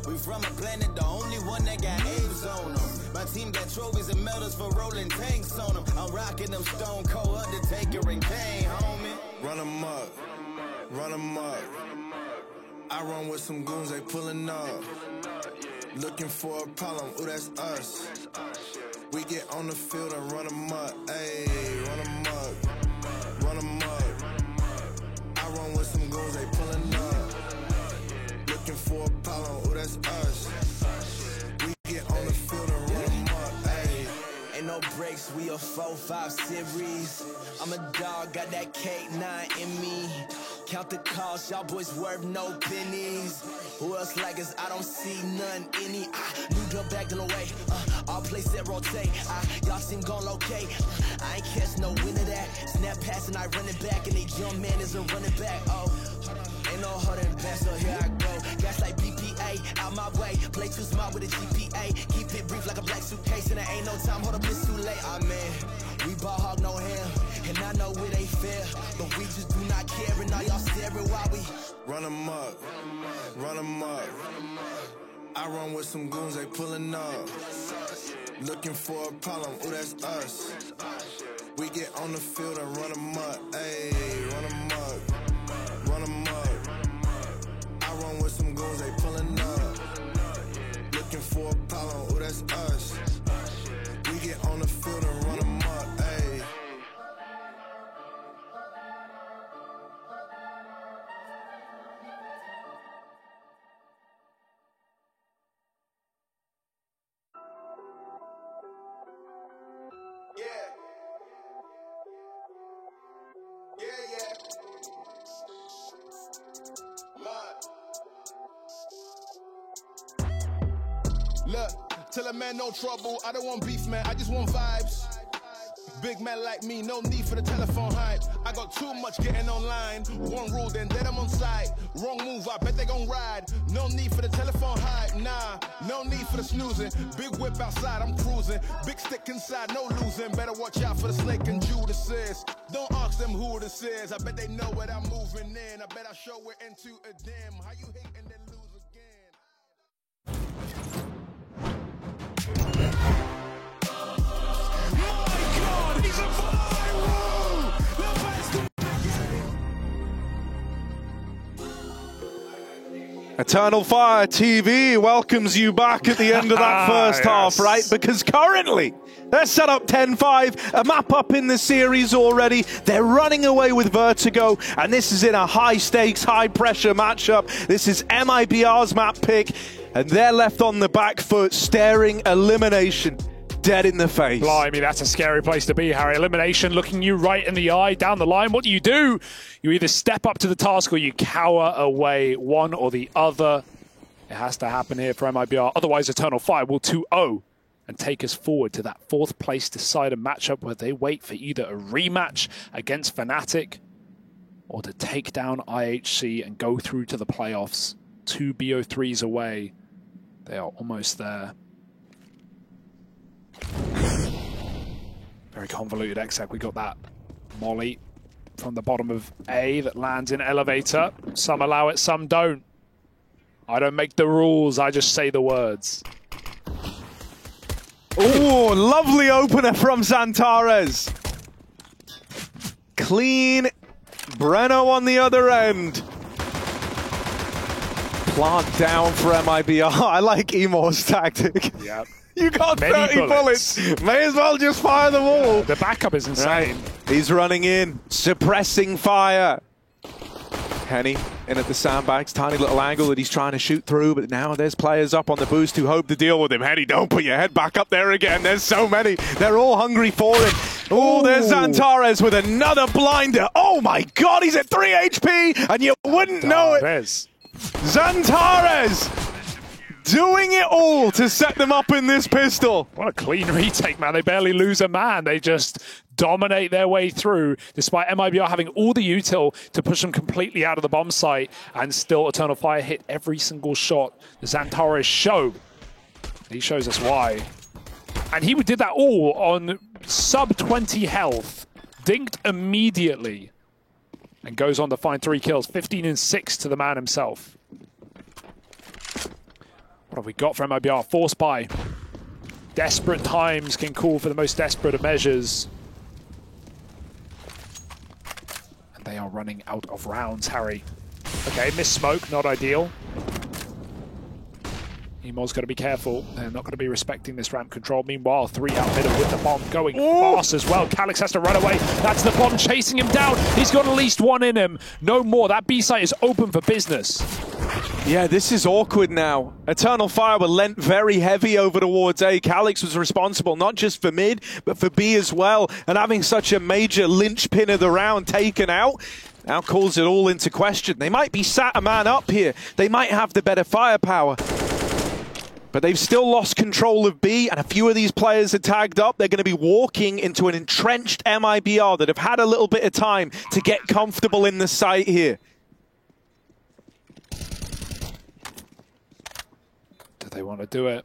We from a planet, the only one that got A's on them. My team got trophies and medals for rolling tanks on them. I'm rocking them Stone Cold Undertaker and Kane, homie. Run them up, run them up. I run with some goons, they pulling up. Looking for a problem, ooh, that's us. We get on the field and run them up, ayy, run them up, run them up. I run with some goons, they pulling up. Looking for a problem, ooh, that's us. We get on the field and run them up, ayy. Ain't no breaks, we a 4-5 series. I'm a dog, got that K9 in me. Count the cost, y'all boys worth no pennies. Who else like us? I don't see none any. New drug back in the way. All place that rotate. Y'all seem gon' locate. I ain't catch no win of that. Snap pass and I run it back, and they young man isn't running back. Oh, ain't no holding back, so here I go. Gas like BPA, out my way. Play too smart with a GPA. Keep it brief like a black suitcase, and there ain't no time. Hold up, it's too late. Ah, man, we ball hog no ham, and I know it ain't fair, but we just do not care, and all y'all staring while we run them up, run them up. I run with some goons, they pulling up. Looking for a problem, ooh, that's us. We get on the field and run them up, ayy, run them up, run them up. I run with some goons, they pulling up. Looking for a problem, ooh, that's us. We get on the field and run them up, ayy. Look, tell a man no trouble, I don't want beef, man, I just want vibes. Big man like me, no need for the telephone hype. I got too much getting online. One rule, then I'm on side. Wrong move, I bet they gon' ride. No need for the telephone hype, nah. No need for the snoozing. Big whip outside, I'm cruising. Big stick inside, no losing. Better watch out for the snake and Judas is. Don't ask them who this is. I bet they know what I'm moving in. I bet I show it into a dim. How you hate and then lose again? Eternal Fire TV welcomes you back at the end of that first half, right? Because currently, they're set up 10-5, a map up in the series already. They're running away with Vertigo, and this is in a high-stakes, high-pressure matchup. This is MIBR's map pick, and they're left on the back foot, staring elimination dead in the face. Blimey, that's a scary place to be, Harry. Elimination looking you right in the eye down the line. What do? You either step up to the task or you cower away, one or the other. It has to happen here for MIBR. Otherwise, Eternal Fire will 2-0 and take us forward to that fourth place decider matchup where they wait for either a rematch against Fnatic or to take down IHC and go through to the playoffs. 2 BO3s away. They are almost there. Very convoluted exec. We got that molly from the bottom of A that lands in elevator. Some allow it, some don't. I don't make the rules, I just say the words. Oh, lovely opener from Xantares. Clean. Breno on the other end. Plant down for MIBR. I like Emor's tactic. Yep. You got Many 30 bullets. May as well just fire them all. The backup is insane. He's running in, suppressing fire. Henny in at the sandbags, tiny little angle that he's trying to shoot through, but now there's players up on the boost who hope to deal with him. Henny, don't put your head back up there again. There's so many. They're all hungry for him. Oh, there's Xantares with another blinder. Oh my God, he's at 3 HP, and you wouldn't know it. Xantares doing it all to set them up in this pistol. What a clean retake, man. They barely lose a man. They just dominate their way through, despite MIBR having all the util to push them completely out of the bomb site, and still Eternal Fire hit every single shot. The Xantares show. He shows us why. And he did that all on sub 20 health. Dinked immediately. And goes on to find 3 kills. 15 and 6 to the man himself. What have we got for MIBR? Force buy. Desperate times can call for the most desperate of measures. And they are running out of rounds, Harry. Okay, miss smoke, not ideal. Emor's got to be careful. They're not going to be respecting this ramp control. Meanwhile, 3 outbidden with the bomb going fast as well. Calyx has to run away. That's the bomb chasing him down. He's got at least 1 in him. No more. That B site is open for business. Yeah, this is awkward now. Eternal Fire were lent very heavy over towards A. Calyx was responsible not just for mid, but for B as well. And having such a major linchpin of the round taken out now calls it all into question. They might be sat a man up here. They might have the better firepower. But they've still lost control of B, and a few of these players are tagged up. They're going to be walking into an entrenched MIBR that have had a little bit of time to get comfortable in the site here. Do they want to do it?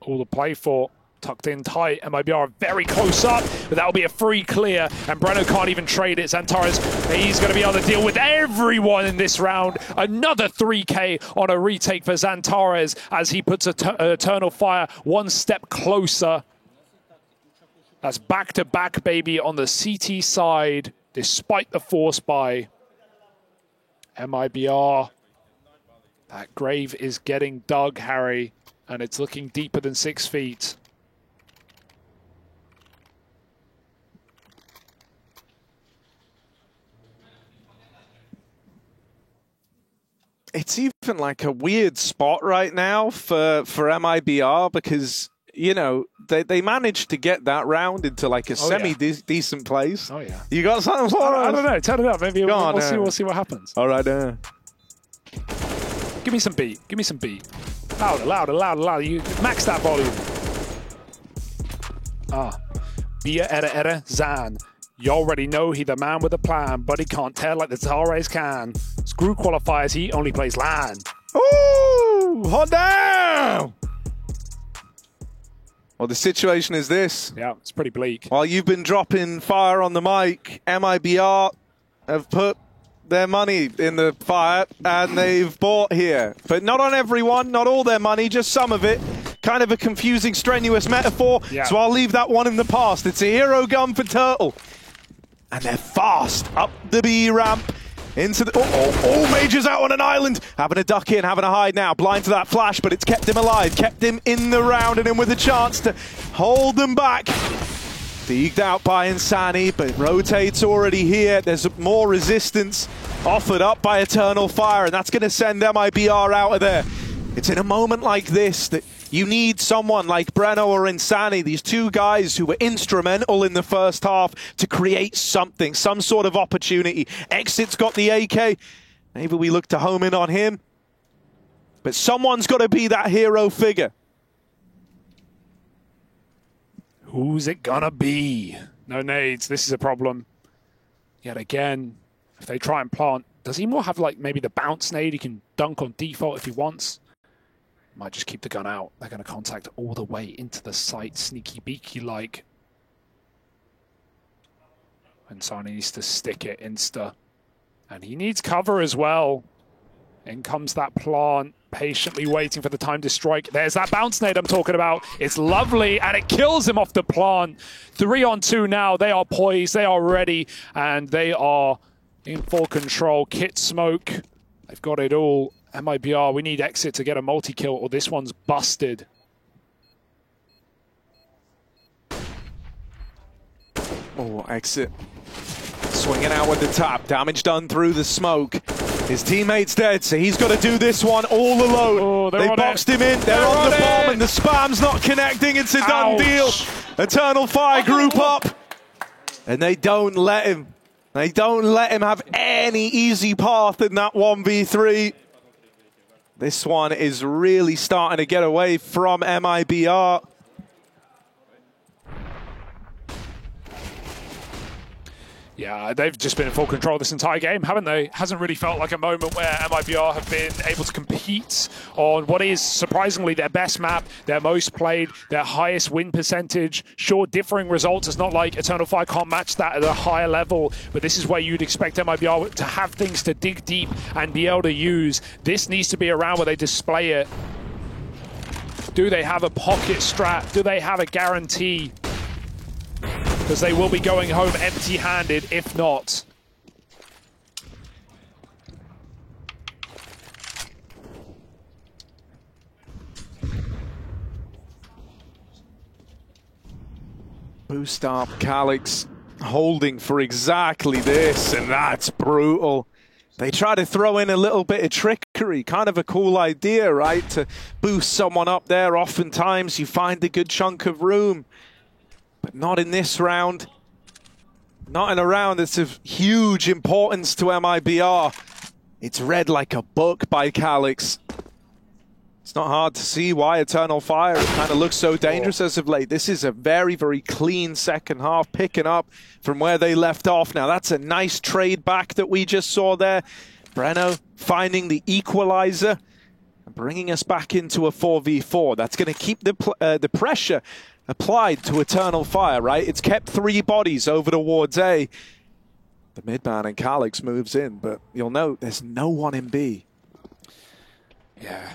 All to play for. Tucked in tight. MIBR very close up, but that'll be a free clear, and Breno can't even trade it. Xantares, he's going to be able to deal with everyone in this round. Another 3K on a retake for Xantares as he puts Eternal Fire 1 step closer. That's back-to-back, baby, on the CT side, despite the force buy. MIBR. That grave is getting dug, Harry, and it's looking deeper than 6 feet. It's even like a weird spot right now for MIBR because, you know, they managed to get that round into like a semi-decent place. Oh, yeah. You got something for us? I don't know. Turn it up. Maybe we'll see what happens. All right. Give me some beat. Give me some beat. Louder, louder, louder, louder. You max that volume. Bia Era Zan. You already know he the man with a plan, but he can't tell like the Xantares can. Screw qualifiers, he only plays LAN. Ooh, hold down! Well, the situation is this. Yeah, it's pretty bleak. While you've been dropping fire on the mic, MIBR have put their money in the fire and they've bought here. But not on everyone, not all their money, just some of it. Kind of a confusing, strenuous metaphor, so I'll leave that one in the past. It's a hero gun for Turtle. And they're fast up the B ramp. Into the... Major's out on an island. Having a duck in, having a hide now. Blind to that flash, but it's kept him alive. Kept him in the round and in with a chance to hold them back. Deeked out by Insani, but Rotate's already here. There's more resistance offered up by Eternal Fire, and that's going to send MIBR out of there. It's in a moment like this that you need someone like Breno or Insani, these two guys who were instrumental in the first half to create something, some sort of opportunity. Exit's got the AK. Maybe we look to home in on him. But someone's got to be that hero figure. Who's it gonna be? No nades. This is a problem. Yet again, if they try and plant, does Emor have like maybe the bounce nade? He can dunk on default if he wants. Might just keep the gun out. They're going to contact all the way into the site, sneaky beaky like. And Sani needs to stick it insta. And he needs cover as well. In comes that plant, patiently waiting for the time to strike. There's that bounce nade I'm talking about. It's lovely, and it kills him off the plant. 3-on-2 now. They are poised, they are ready, and they are in full control. Kit smoke, they've got it all. MIBR, we need Exit to get a multi-kill, or this one's busted. Oh, Exit. Swinging out with the tap. Damage done through the smoke. His teammate's dead, so he's got to do this one all alone. Oh, they boxed him in. They're on the bomb, and the spam's not connecting. It's a done deal. Eternal Fire group up. And they don't let him. They don't let him have any easy path in that 1v3. This one is really starting to get away from MIBR. Yeah, they've just been in full control this entire game, haven't they? Hasn't really felt like a moment where MIBR have been able to compete on what is surprisingly their best map, their most played, their highest win percentage. Sure, differing results. It's not like Eternal Fire can't match that at a higher level, but this is where you'd expect MIBR to have things to dig deep and be able to use. This needs to be a round where they display it. Do they have a pocket strat? Do they have a guarantee? Because they will be going home empty-handed if not. Boost up, Calix holding for exactly this, and that's brutal. They try to throw in a little bit of trickery, kind of a cool idea, right? To boost someone up there, oftentimes you find a good chunk of room. But not in this round. Not in a round that's of huge importance to MIBR. It's read like a book by Calix. It's not hard to see why Eternal Fire kind of looks so dangerous as of late. This is a very, very clean second half, picking up from where they left off. Now, that's a nice trade back that we just saw there. Breno finding the equalizer and bringing us back into a 4v4. That's going to keep the pressure applied to Eternal Fire, right? It's kept 3 bodies over towards A. The midman and Calix moves in, but you'll note there's no one in B. Yeah.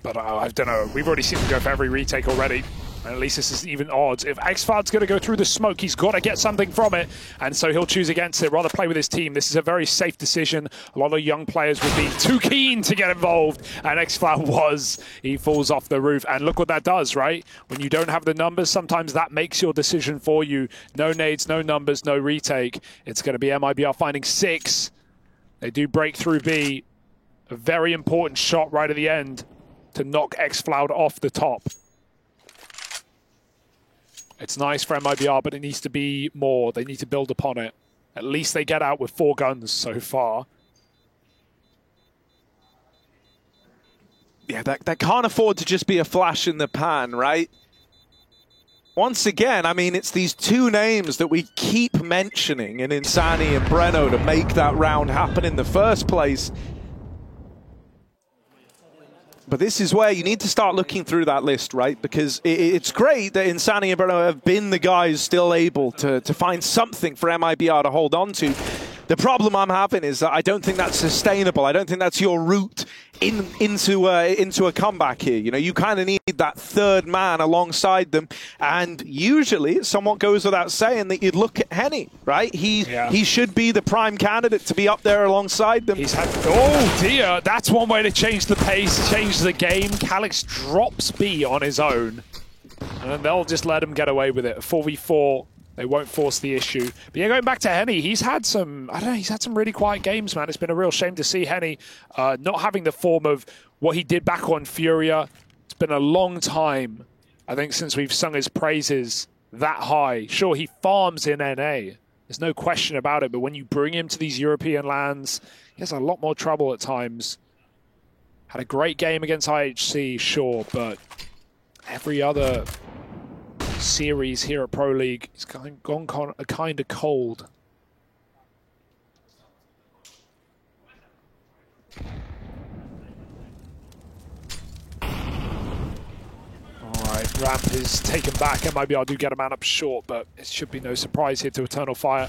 But I don't know. We've already seen him go for every retake already. And at least this is even odds. If Xcloud's going to go through the smoke, he's got to get something from it. And so he'll choose against it, rather play with his team. This is a very safe decision. A lot of young players would be too keen to get involved. And Xcloud was. He falls off the roof. And look what that does, right? When you don't have the numbers, sometimes that makes your decision for you. No nades, no numbers, no retake. It's going to be MIBR finding 6. They do break through B. A very important shot right at the end to knock Xcloud off the top. It's nice for MIBR, but it needs to be more. They need to build upon it. At least they get out with 4 guns so far. Yeah, that can't afford to just be a flash in the pan, right? Once again, I mean, it's these 2 names that we keep mentioning in Insani and Breno to make that round happen in the first place. But this is where you need to start looking through that list, right? Because it's great that Insani and Breno have been the guys still able to find something for MIBR to hold on to. The problem I'm having is that I don't think that's sustainable. I don't think that's your route into a comeback here. You know, you kind of need that third man alongside them, and usually it somewhat goes without saying that you'd look at Henny, right? He should be the prime candidate to be up there alongside them. He's had, oh dear, that's one way to change the pace, change the game. Calyx drops B on his own, and they'll just let him get away with it. A 4v4. They won't force the issue. But yeah, going back to Henny, he's had some, I don't know, he's had some really quiet games, man. It's been a real shame to see Henny not having the form of what he did back on Furia. It's been a long time, I think, since we've sung his praises that high. Sure, he farms in NA. There's no question about it. But when you bring him to these European lands, he has a lot more trouble at times. Had a great game against IHC, sure, but every other series here at Pro League, it's gone kind of cold. Alright, ramp is taken back. MIBR do get a man up short, but it should be no surprise here to Eternal Fire.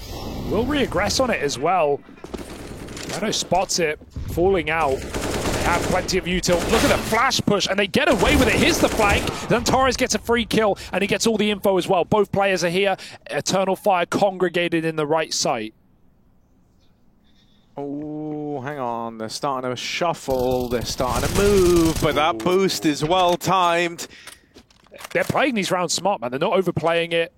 Will reaggress on it as well. Reno spots it, falling out. They have plenty of util. Look at the flash push, and they get away with it. Here's the flank. Then Torres gets a free kill, and he gets all the info as well. Both players are here. Eternal Fire congregated in the right site. Oh, hang on. They're starting to shuffle. They're starting to move, but that boost is well timed. They're playing these rounds smart, man. They're not overplaying it.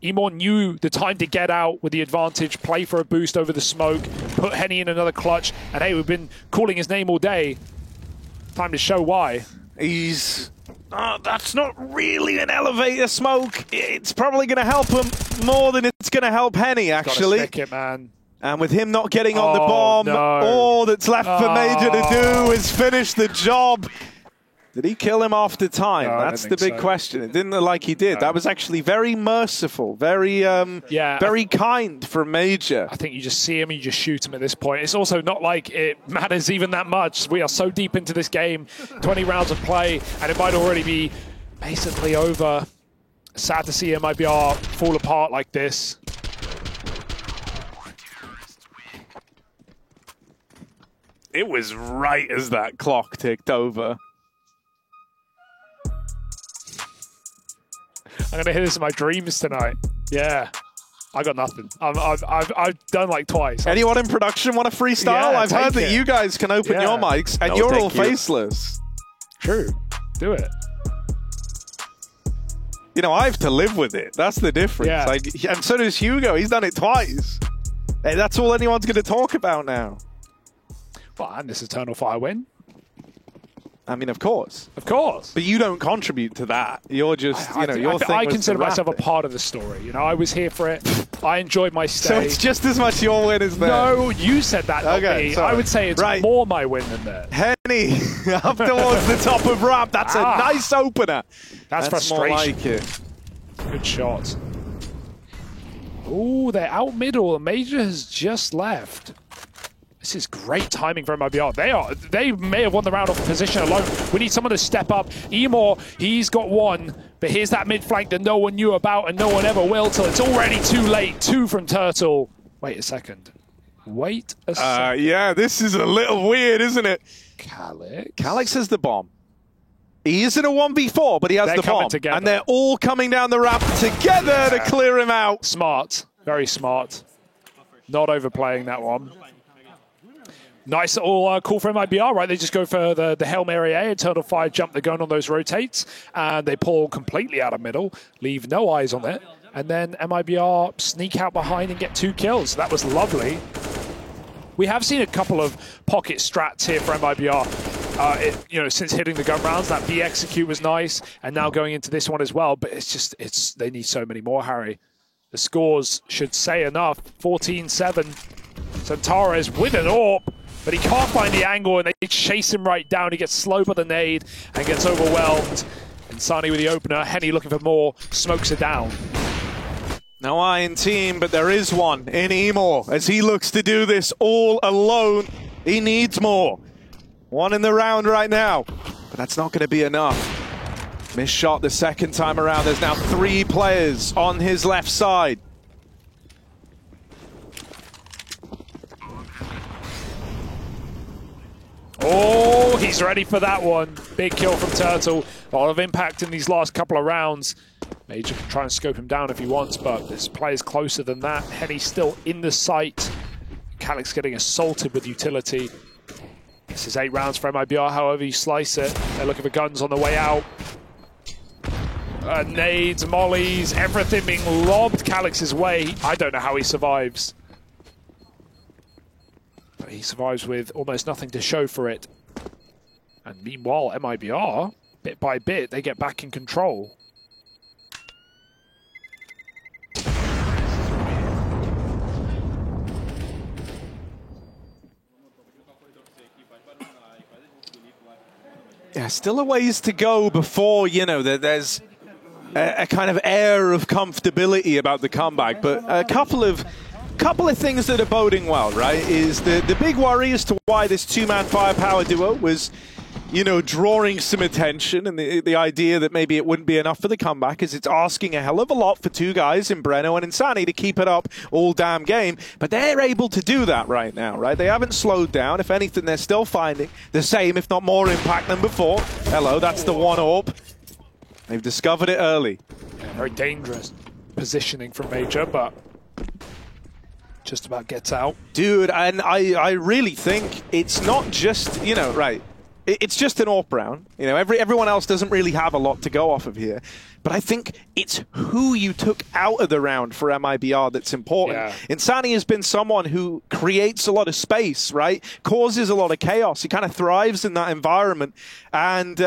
Emor knew the time to get out with the advantage, play for a boost over the smoke, put Henny in another clutch, and hey, we've been calling his name all day. Time to show why. He's... that's not really an elevator smoke. It's probably going to help him more than it's going to help Henny, actually. Gotta stick it, man. And with him not getting on the bomb, all that's left for Major to do is finish the job. Did he kill him after time? No, that's the big question. It didn't look like he did. No. That was actually very merciful, very very kind from Major. I think you just see him, you just shoot him at this point. It's also not like it matters even that much. We are so deep into this game, 20 rounds of play, and it might already be basically over. Sad to see MIBR fall apart like this. It was right as that clock ticked over. I'm going to hear this in my dreams tonight. Yeah. I got nothing. I've done like twice. Anyone in production want a freestyle? Yeah, I've heard that you guys can open your mics, and you're all faceless. True. Do it. You know, I have to live with it. That's the difference. Yeah. Like, and so does Hugo. He's done it twice. Hey, that's all anyone's going to talk about now. Well, and this Eternal Fire win. I mean, of course. Of course. But you don't contribute to that. You're just, you know, your thing I consider myself a part of the story. You know, I was here for it. I enjoyed my stay. So it's just as much your win as theirs. No, you said that, not me. Sorry. I would say it's more my win than theirs. Henny, up towards the top of ramp. That's a nice opener. That's frustration. More like it. Good shot. Ooh, they're out middle. Major has just left. This is great timing from MIBR. They may have won the round off position alone. We need someone to step up. Emor, he's got one, but here's that mid flank that no one knew about and no one ever will till it's already too late. 2 from Turtle. Wait a second. Wait a second. Yeah, this is a little weird, isn't it? Calyx has the bomb. He isn't a 1v4, but he has the bomb. Together. And they're all coming down the ramp together to clear him out. Smart. Very smart. Not overplaying that one. Nice little call from MIBR, right? They just go for the Hail Mary A, Eternal Fire jump the gun on those rotates, and they pull completely out of middle, leave no eyes on it, and then MIBR sneak out behind and get 2 kills. That was lovely. We have seen a couple of pocket strats here for MIBR, you know, since hitting the gun rounds. That B execute was nice, and now going into this one as well, but they need so many more, Harry. The scores should say enough. 14-7. Centaurus with an AWP. But he can't find the angle, and they chase him right down. He gets slowed by the nade and gets overwhelmed. And Sani with the opener. Henny looking for more. Smokes it down. No Iron team, but there is one in Emor as he looks to do this all alone. He needs more. One in the round right now, but that's not going to be enough. Missed shot the second time around. There's now 3 players on his left side. Oh, he He's ready for that one. Big kill from Turtle. A lot of impact in these last couple of rounds. Major can try and scope him down if he wants, but this player's closer than that. Henny's still in the sight. Calix getting assaulted with utility. This is 8 rounds for MIBR, however you slice it. They're looking for guns on the way out. Nades, mollies, everything being lobbed Calix's way. I don't know how he survives. But he survives with almost nothing to show for it. And meanwhile, MIBR, bit by bit, they get back in control. Yeah, still a ways to go before, you know, there's a kind of air of comfortability about the comeback. But a couple of things that are boding well, right, is the big worry as to why this two-man firepower duo was, you know, drawing some attention, and the idea that maybe it wouldn't be enough for the comeback is it's asking a hell of a lot for two guys in Breno and Insani to keep it up all damn game. But they're able to do that right now, right? They haven't slowed down. If anything, they're still finding the same, if not more, impact than before. Hello, that's the one AWP. They've discovered it early. Yeah, very dangerous positioning from Major, but just about gets out. Dude, and I really think it's not just, you know, right, it's just an AWP round. You know, everyone else doesn't really have a lot to go off of here. But I think it's who you took out of the round for MIBR that's important. Yeah. Insani has been someone who creates a lot of space, right? Causes a lot of chaos. He kind of thrives in that environment. And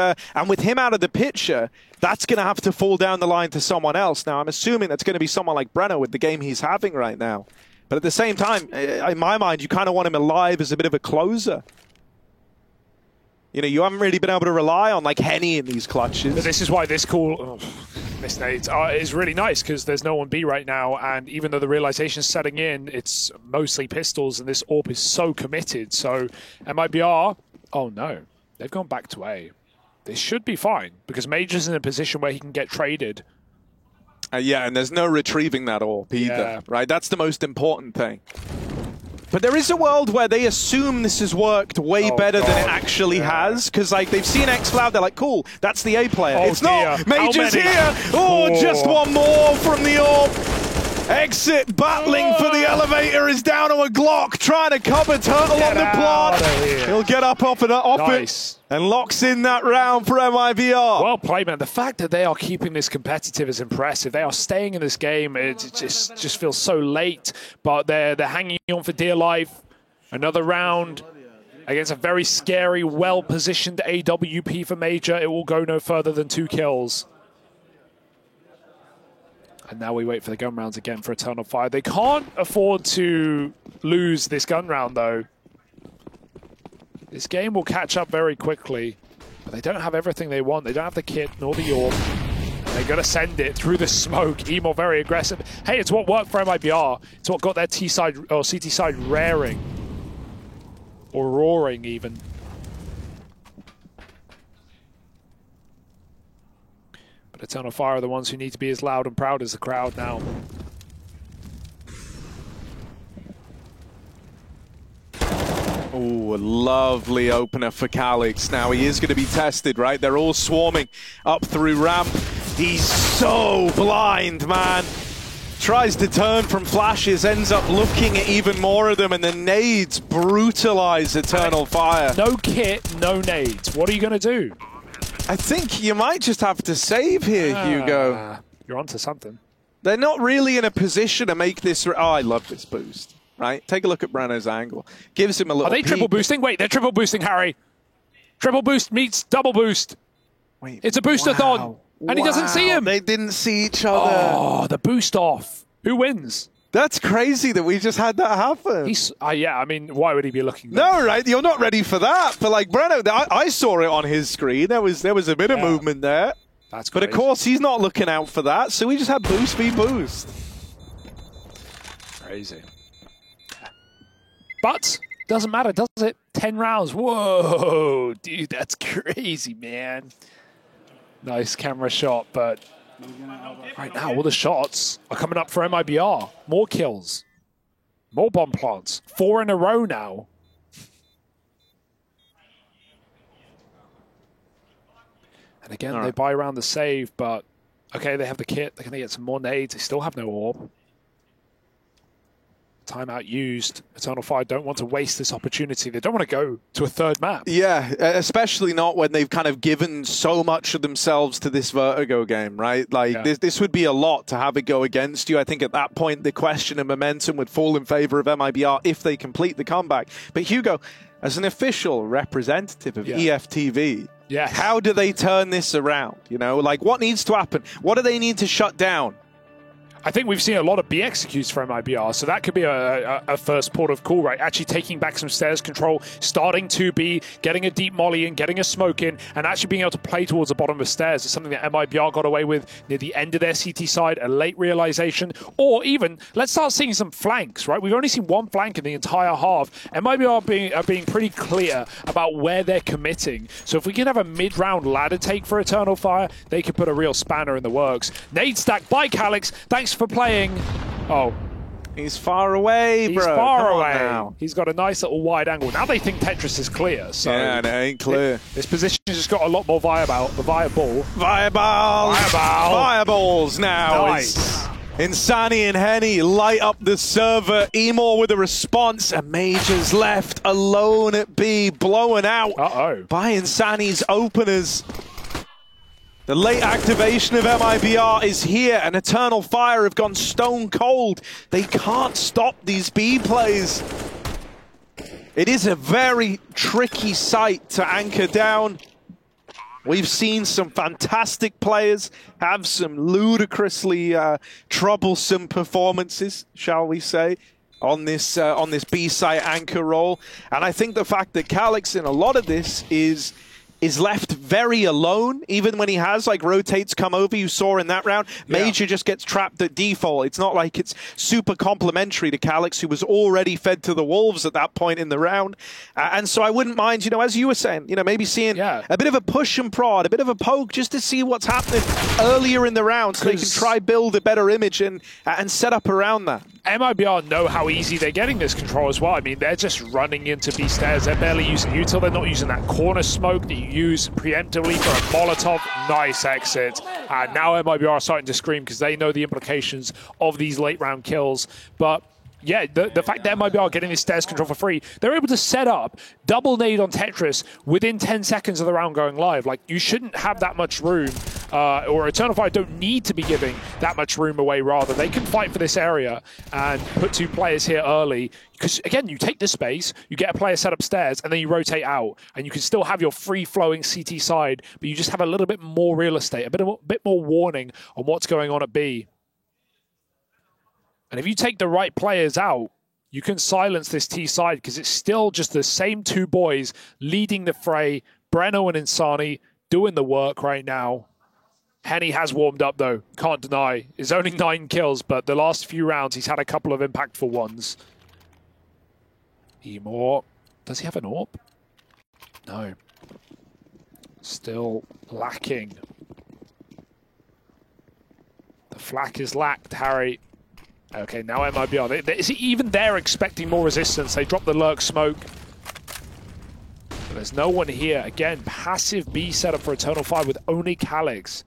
with him out of the picture, that's going to have to fall down the line to someone else. Now, I'm assuming that's going to be someone like Breno with the game he's having right now. But at the same time, in my mind, you kind of want him alive as a bit of a closer. You know, you haven't really been able to rely on, like, Henny in these clutches. But this is why this call, this nades, is really nice, because there's no one B right now, and even though the realization is setting in, it's mostly pistols, and this AWP is so committed. So MIBR, oh no, they've gone back to A. This should be fine, because Major's in a position where he can get traded. Yeah, and there's no retrieving that AWP either, right? That's the most important thing. But there is a world where they assume this has worked way better than it actually has, because like they've seen xCloud, they're like, cool, that's the A player. It's not. Major's here. Oh, just one more from the AWP. Exit battling for the elevator is down to a Glock, trying to cover Turtle on the plant. He'll get up off it and locks in that round for MIBR. Well played, man. The fact that they are keeping this competitive is impressive. They are staying in this game. It just feels so late, but they're hanging on for dear life. Another round against a very scary, well-positioned AWP for Major. It will go no further than 2 kills. And now we wait for the gun rounds again for Eternal Fire. They can't afford to lose this gun round, though. This game will catch up very quickly. But they don't have everything they want. They don't have the kit nor the AWP. They're going to send it through the smoke. Emo very aggressive. Hey, it's what worked for MIBR. It's what got their T side or CT side raring. Or roaring, even. Eternal Fire are the ones who need to be as loud and proud as the crowd now. Oh, a lovely opener for Calix. Now he is going to be tested, right? They're all swarming up through ramp. He's so blind, man. Tries to turn from flashes, ends up looking at even more of them, and the nades brutalize Eternal Fire. No kit, no nades. What are you going to do? I think you might just have to save here, Hugo. You're onto something. They're not really in a position to make this... Oh, I love this boost, right? Take a look at Breno's angle. Gives him a little Are they triple boosting? Wait, they're triple boosting, Harry. Triple boost meets double boost. Wait, it's a boost-a-thon, and he doesn't see him. They didn't see each other. Oh, the boost off. Who wins? That's crazy that we just had that happen. Yeah, I mean, why would he be looking there? No, right? You're not ready for that. But like Breno, I saw it on his screen. There was a bit of movement there. That's crazy. But of course, he's not looking out for that. So we just had boost v boost. Crazy. But doesn't matter, does it? 10 rounds. Whoa, dude, that's crazy, man. Nice camera shot, but right now all the shots are coming up for MIBR. More kills. More bomb plants. 4 in a row now. And again, they buy around the save, but okay, they have the kit. They're going to get some more nades. They still have no orb. Timeout used. Eternal Fire don't want to waste this opportunity. They don't want to go to a third map. Yeah, especially not when they've kind of given so much of themselves to this Vertigo game, right? Like, this would be a lot to have it go against you. I think at that point, the question of momentum would fall in favor of MIBR if they complete the comeback. But Hugo, as an official representative of EFTV, how do they turn this around? You know, like, what needs to happen? What do they need to shut down? I think we've seen a lot of B executes from MIBR, so that could be a first port of call, right? Actually taking back some stairs control, starting to be getting a deep molly in, getting a smoke in, and actually being able to play towards the bottom of stairs is something that MIBR got away with near the end of their CT side, a late realization, or even, let's start seeing some flanks, right? We've only seen one flank in the entire half. MIBR are being pretty clear about where they're committing. So if we can have a mid-round ladder take for Eternal Fire, they could put a real spanner in the works. Nade stack by Calix. Thanks for playing. Oh. He's far away, bro. He's far away. Now. He's got a nice little wide angle. Now they think Tetris is clear. So yeah, it ain't clear. This position has just got a lot more viable. Fireballs now. Nice. Insani and Henny light up the server. Emor with a response. And Major's left alone at B, blown out by Insani's openers. The late activation of MIBR is here, and Eternal Fire have gone stone cold. They can't stop these B plays. It is a very tricky site to anchor down. We've seen some fantastic players have some ludicrously troublesome performances, shall we say, on this B site anchor role. And I think the fact that Calix in a lot of this is left very alone, even when he has like rotates come over. You saw in that round, Major just gets trapped at default. It's not like it's super complimentary to Calix, who was already fed to the wolves at that point in the round. And so I wouldn't mind, you know, as you were saying, you know, maybe seeing a bit of a push and prod, a bit of a poke, just to see what's happening earlier in the round, so they can try build a better image and set up around that. MIBR know how easy they're getting this control as well. I mean, they're just running into B stairs. They're barely using util. They're not using that corner smoke that you use preemptively for a Molotov. Nice exit. And now MIBR are starting to scream because they know the implications of these late round kills. But yeah, the fact that MIBR are getting this stairs control for free, they're able to set up double nade on Tetris within 10 seconds of the round going live. Like, you shouldn't have that much room, or Eternal Fire don't need to be giving that much room away, rather. They can fight for this area and put two players here early. Because, again, you take the space, you get a player set upstairs, and then you rotate out, and you can still have your free-flowing CT side, but you just have a little bit more real estate, a bit more warning on what's going on at B. And if you take the right players out, you can silence this T side, because it's still just the same two boys leading the fray. Breno and Insani doing the work right now. Henny has warmed up, though. Can't deny. It's only 9 kills, but the last few rounds, he's had a couple of impactful ones. Emor. Does he have an AWP? No. Still lacking. The flak is lacked, Harry. Okay, now MIBR. Even they're expecting more resistance. They drop the lurk smoke. But there's no one here. Again, passive B setup for Eternal Fire with only Calix.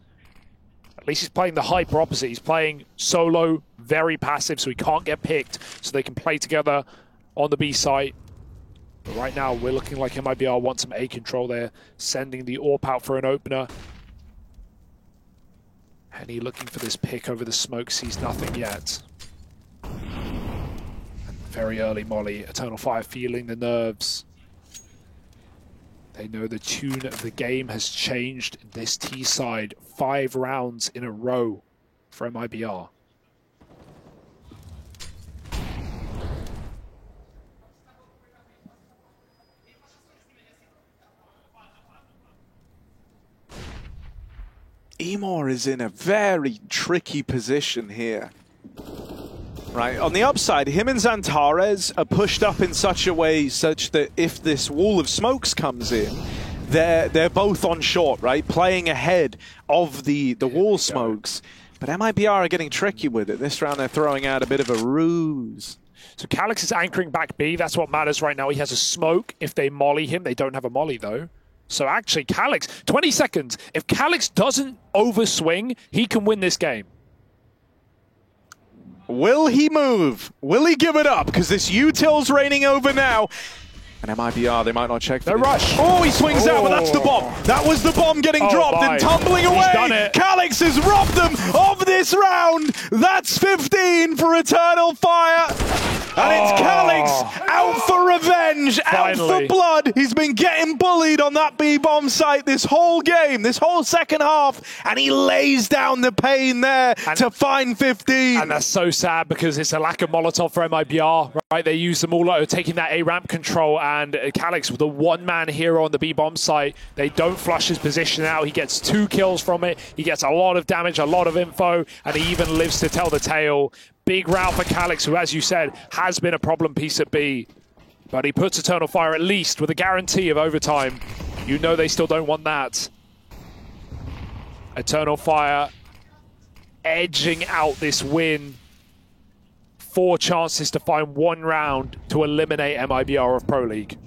At least he's playing the hyper opposite. He's playing solo, very passive, so he can't get picked. So they can play together on the B site. But right now, we're looking like MIBR want some A control there. Sending the AWP out for an opener. Henny looking for this pick over the smoke. Sees nothing yet. Very early molly. Eternal Fire feeling the nerves. They know the tune of the game has changed. This T side, 5 rounds in a row for MIBR. Emor is in a very tricky position here. Right, on the upside, him and Xantares are pushed up in such a way such that if this wall of smokes comes in, they're both on short, right? Playing ahead of the wall smokes. But MIBR are getting tricky with it. This round they're throwing out a bit of a ruse. So Calix is anchoring back B. That's what matters right now. He has a smoke if they molly him. They don't have a molly, though. So actually, Calix, 20 seconds. If Calix doesn't overswing, he can win this game. Will he move? Will he give it up? Because this util's raining over now. And MIBR, they might not check. No rush. Oh, he swings out, but that's the bomb. That was the bomb getting dropped and tumbling away. He's done it. Calix has robbed them of this round. That's 15 for Eternal Fire. And it's Calix out for revenge, out for blood. He's been getting bullied on that B-bomb site this whole game, this whole second half, and he lays down the pain there to find 15. And that's so sad because it's a lack of Molotov for MIBR, right? They use them all, taking that A-ramp control, and Calix with the one-man hero on the B-bomb site. They don't flush his position out. He gets 2 kills from it. He gets a lot of damage, a lot of info, and he even lives to tell the tale. Big round for Calix, who, as you said, has been a problem piece at B. But he puts Eternal Fire at least with a guarantee of overtime. You know they still don't want that. Eternal Fire edging out this win. 4 chances to find 1 round to eliminate MIBR of Pro League.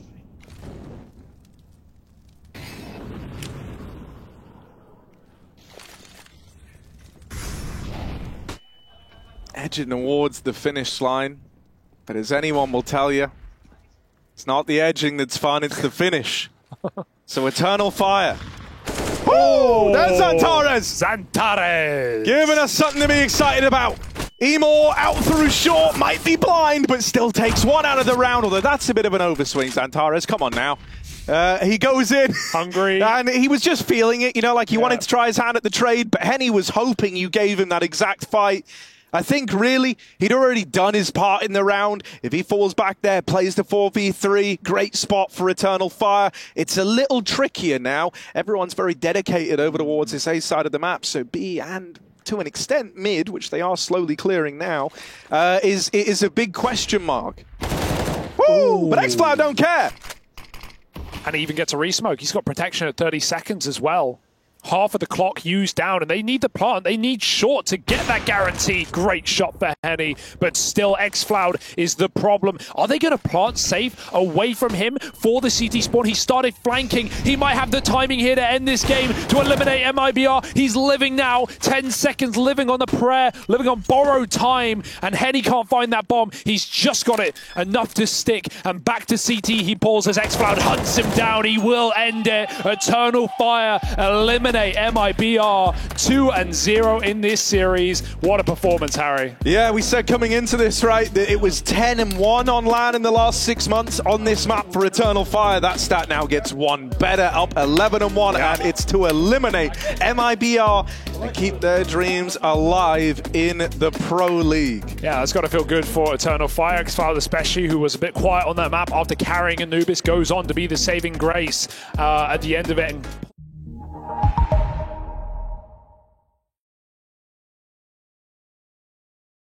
Edging towards the finish line, but as anyone will tell you, it's not the edging that's fun, it's the finish. So Eternal Fire. Oh, there's Xantares! Xantares! Giving us something to be excited about. Emor out through short, might be blind, but still takes 1 out of the round, although that's a bit of an overswing, Xantares. Come on now. He goes in. Hungry. And he was just feeling it, you know, like he wanted to try his hand at the trade, but Henny was hoping you gave him that exact fight. I think, really, he'd already done his part in the round. If he falls back there, plays the 4v3, great spot for Eternal Fire. It's a little trickier now. Everyone's very dedicated over towards this A side of the map, so B and, to an extent, mid, which they are slowly clearing now, is a big question mark. Woo! But xCloud don't care. And he even gets a resmoke. He's got protection at 30 seconds as well. Half of the clock used down, and they need the plant. They need short to get that guaranteed. Great shot for Henny, but still xCloud is the problem. Are they going to plant safe away from him for the CT spawn? He started flanking. He might have the timing here to end this game, to eliminate MIBR. He's living now, 10 seconds, living on the prayer, living on borrowed time, and Henny can't find that bomb. He's just got it enough to stick, and back to CT he pulls as xCloud hunts him down. He will end it. Eternal Fire eliminate MIBR 2-0 in this series. What a performance, Harry. Yeah, we said coming into this, right, that it was 10-1 on LAN in the last 6 months on this map for Eternal Fire. That stat now gets 1 better, up 11-1, and it's to eliminate MIBR and keep their dreams alive in the Pro League. Yeah, it's got to feel good for Eternal Fire. xCloud especially, who was a bit quiet on that map after carrying Anubis, goes on to be the saving grace at the end of it and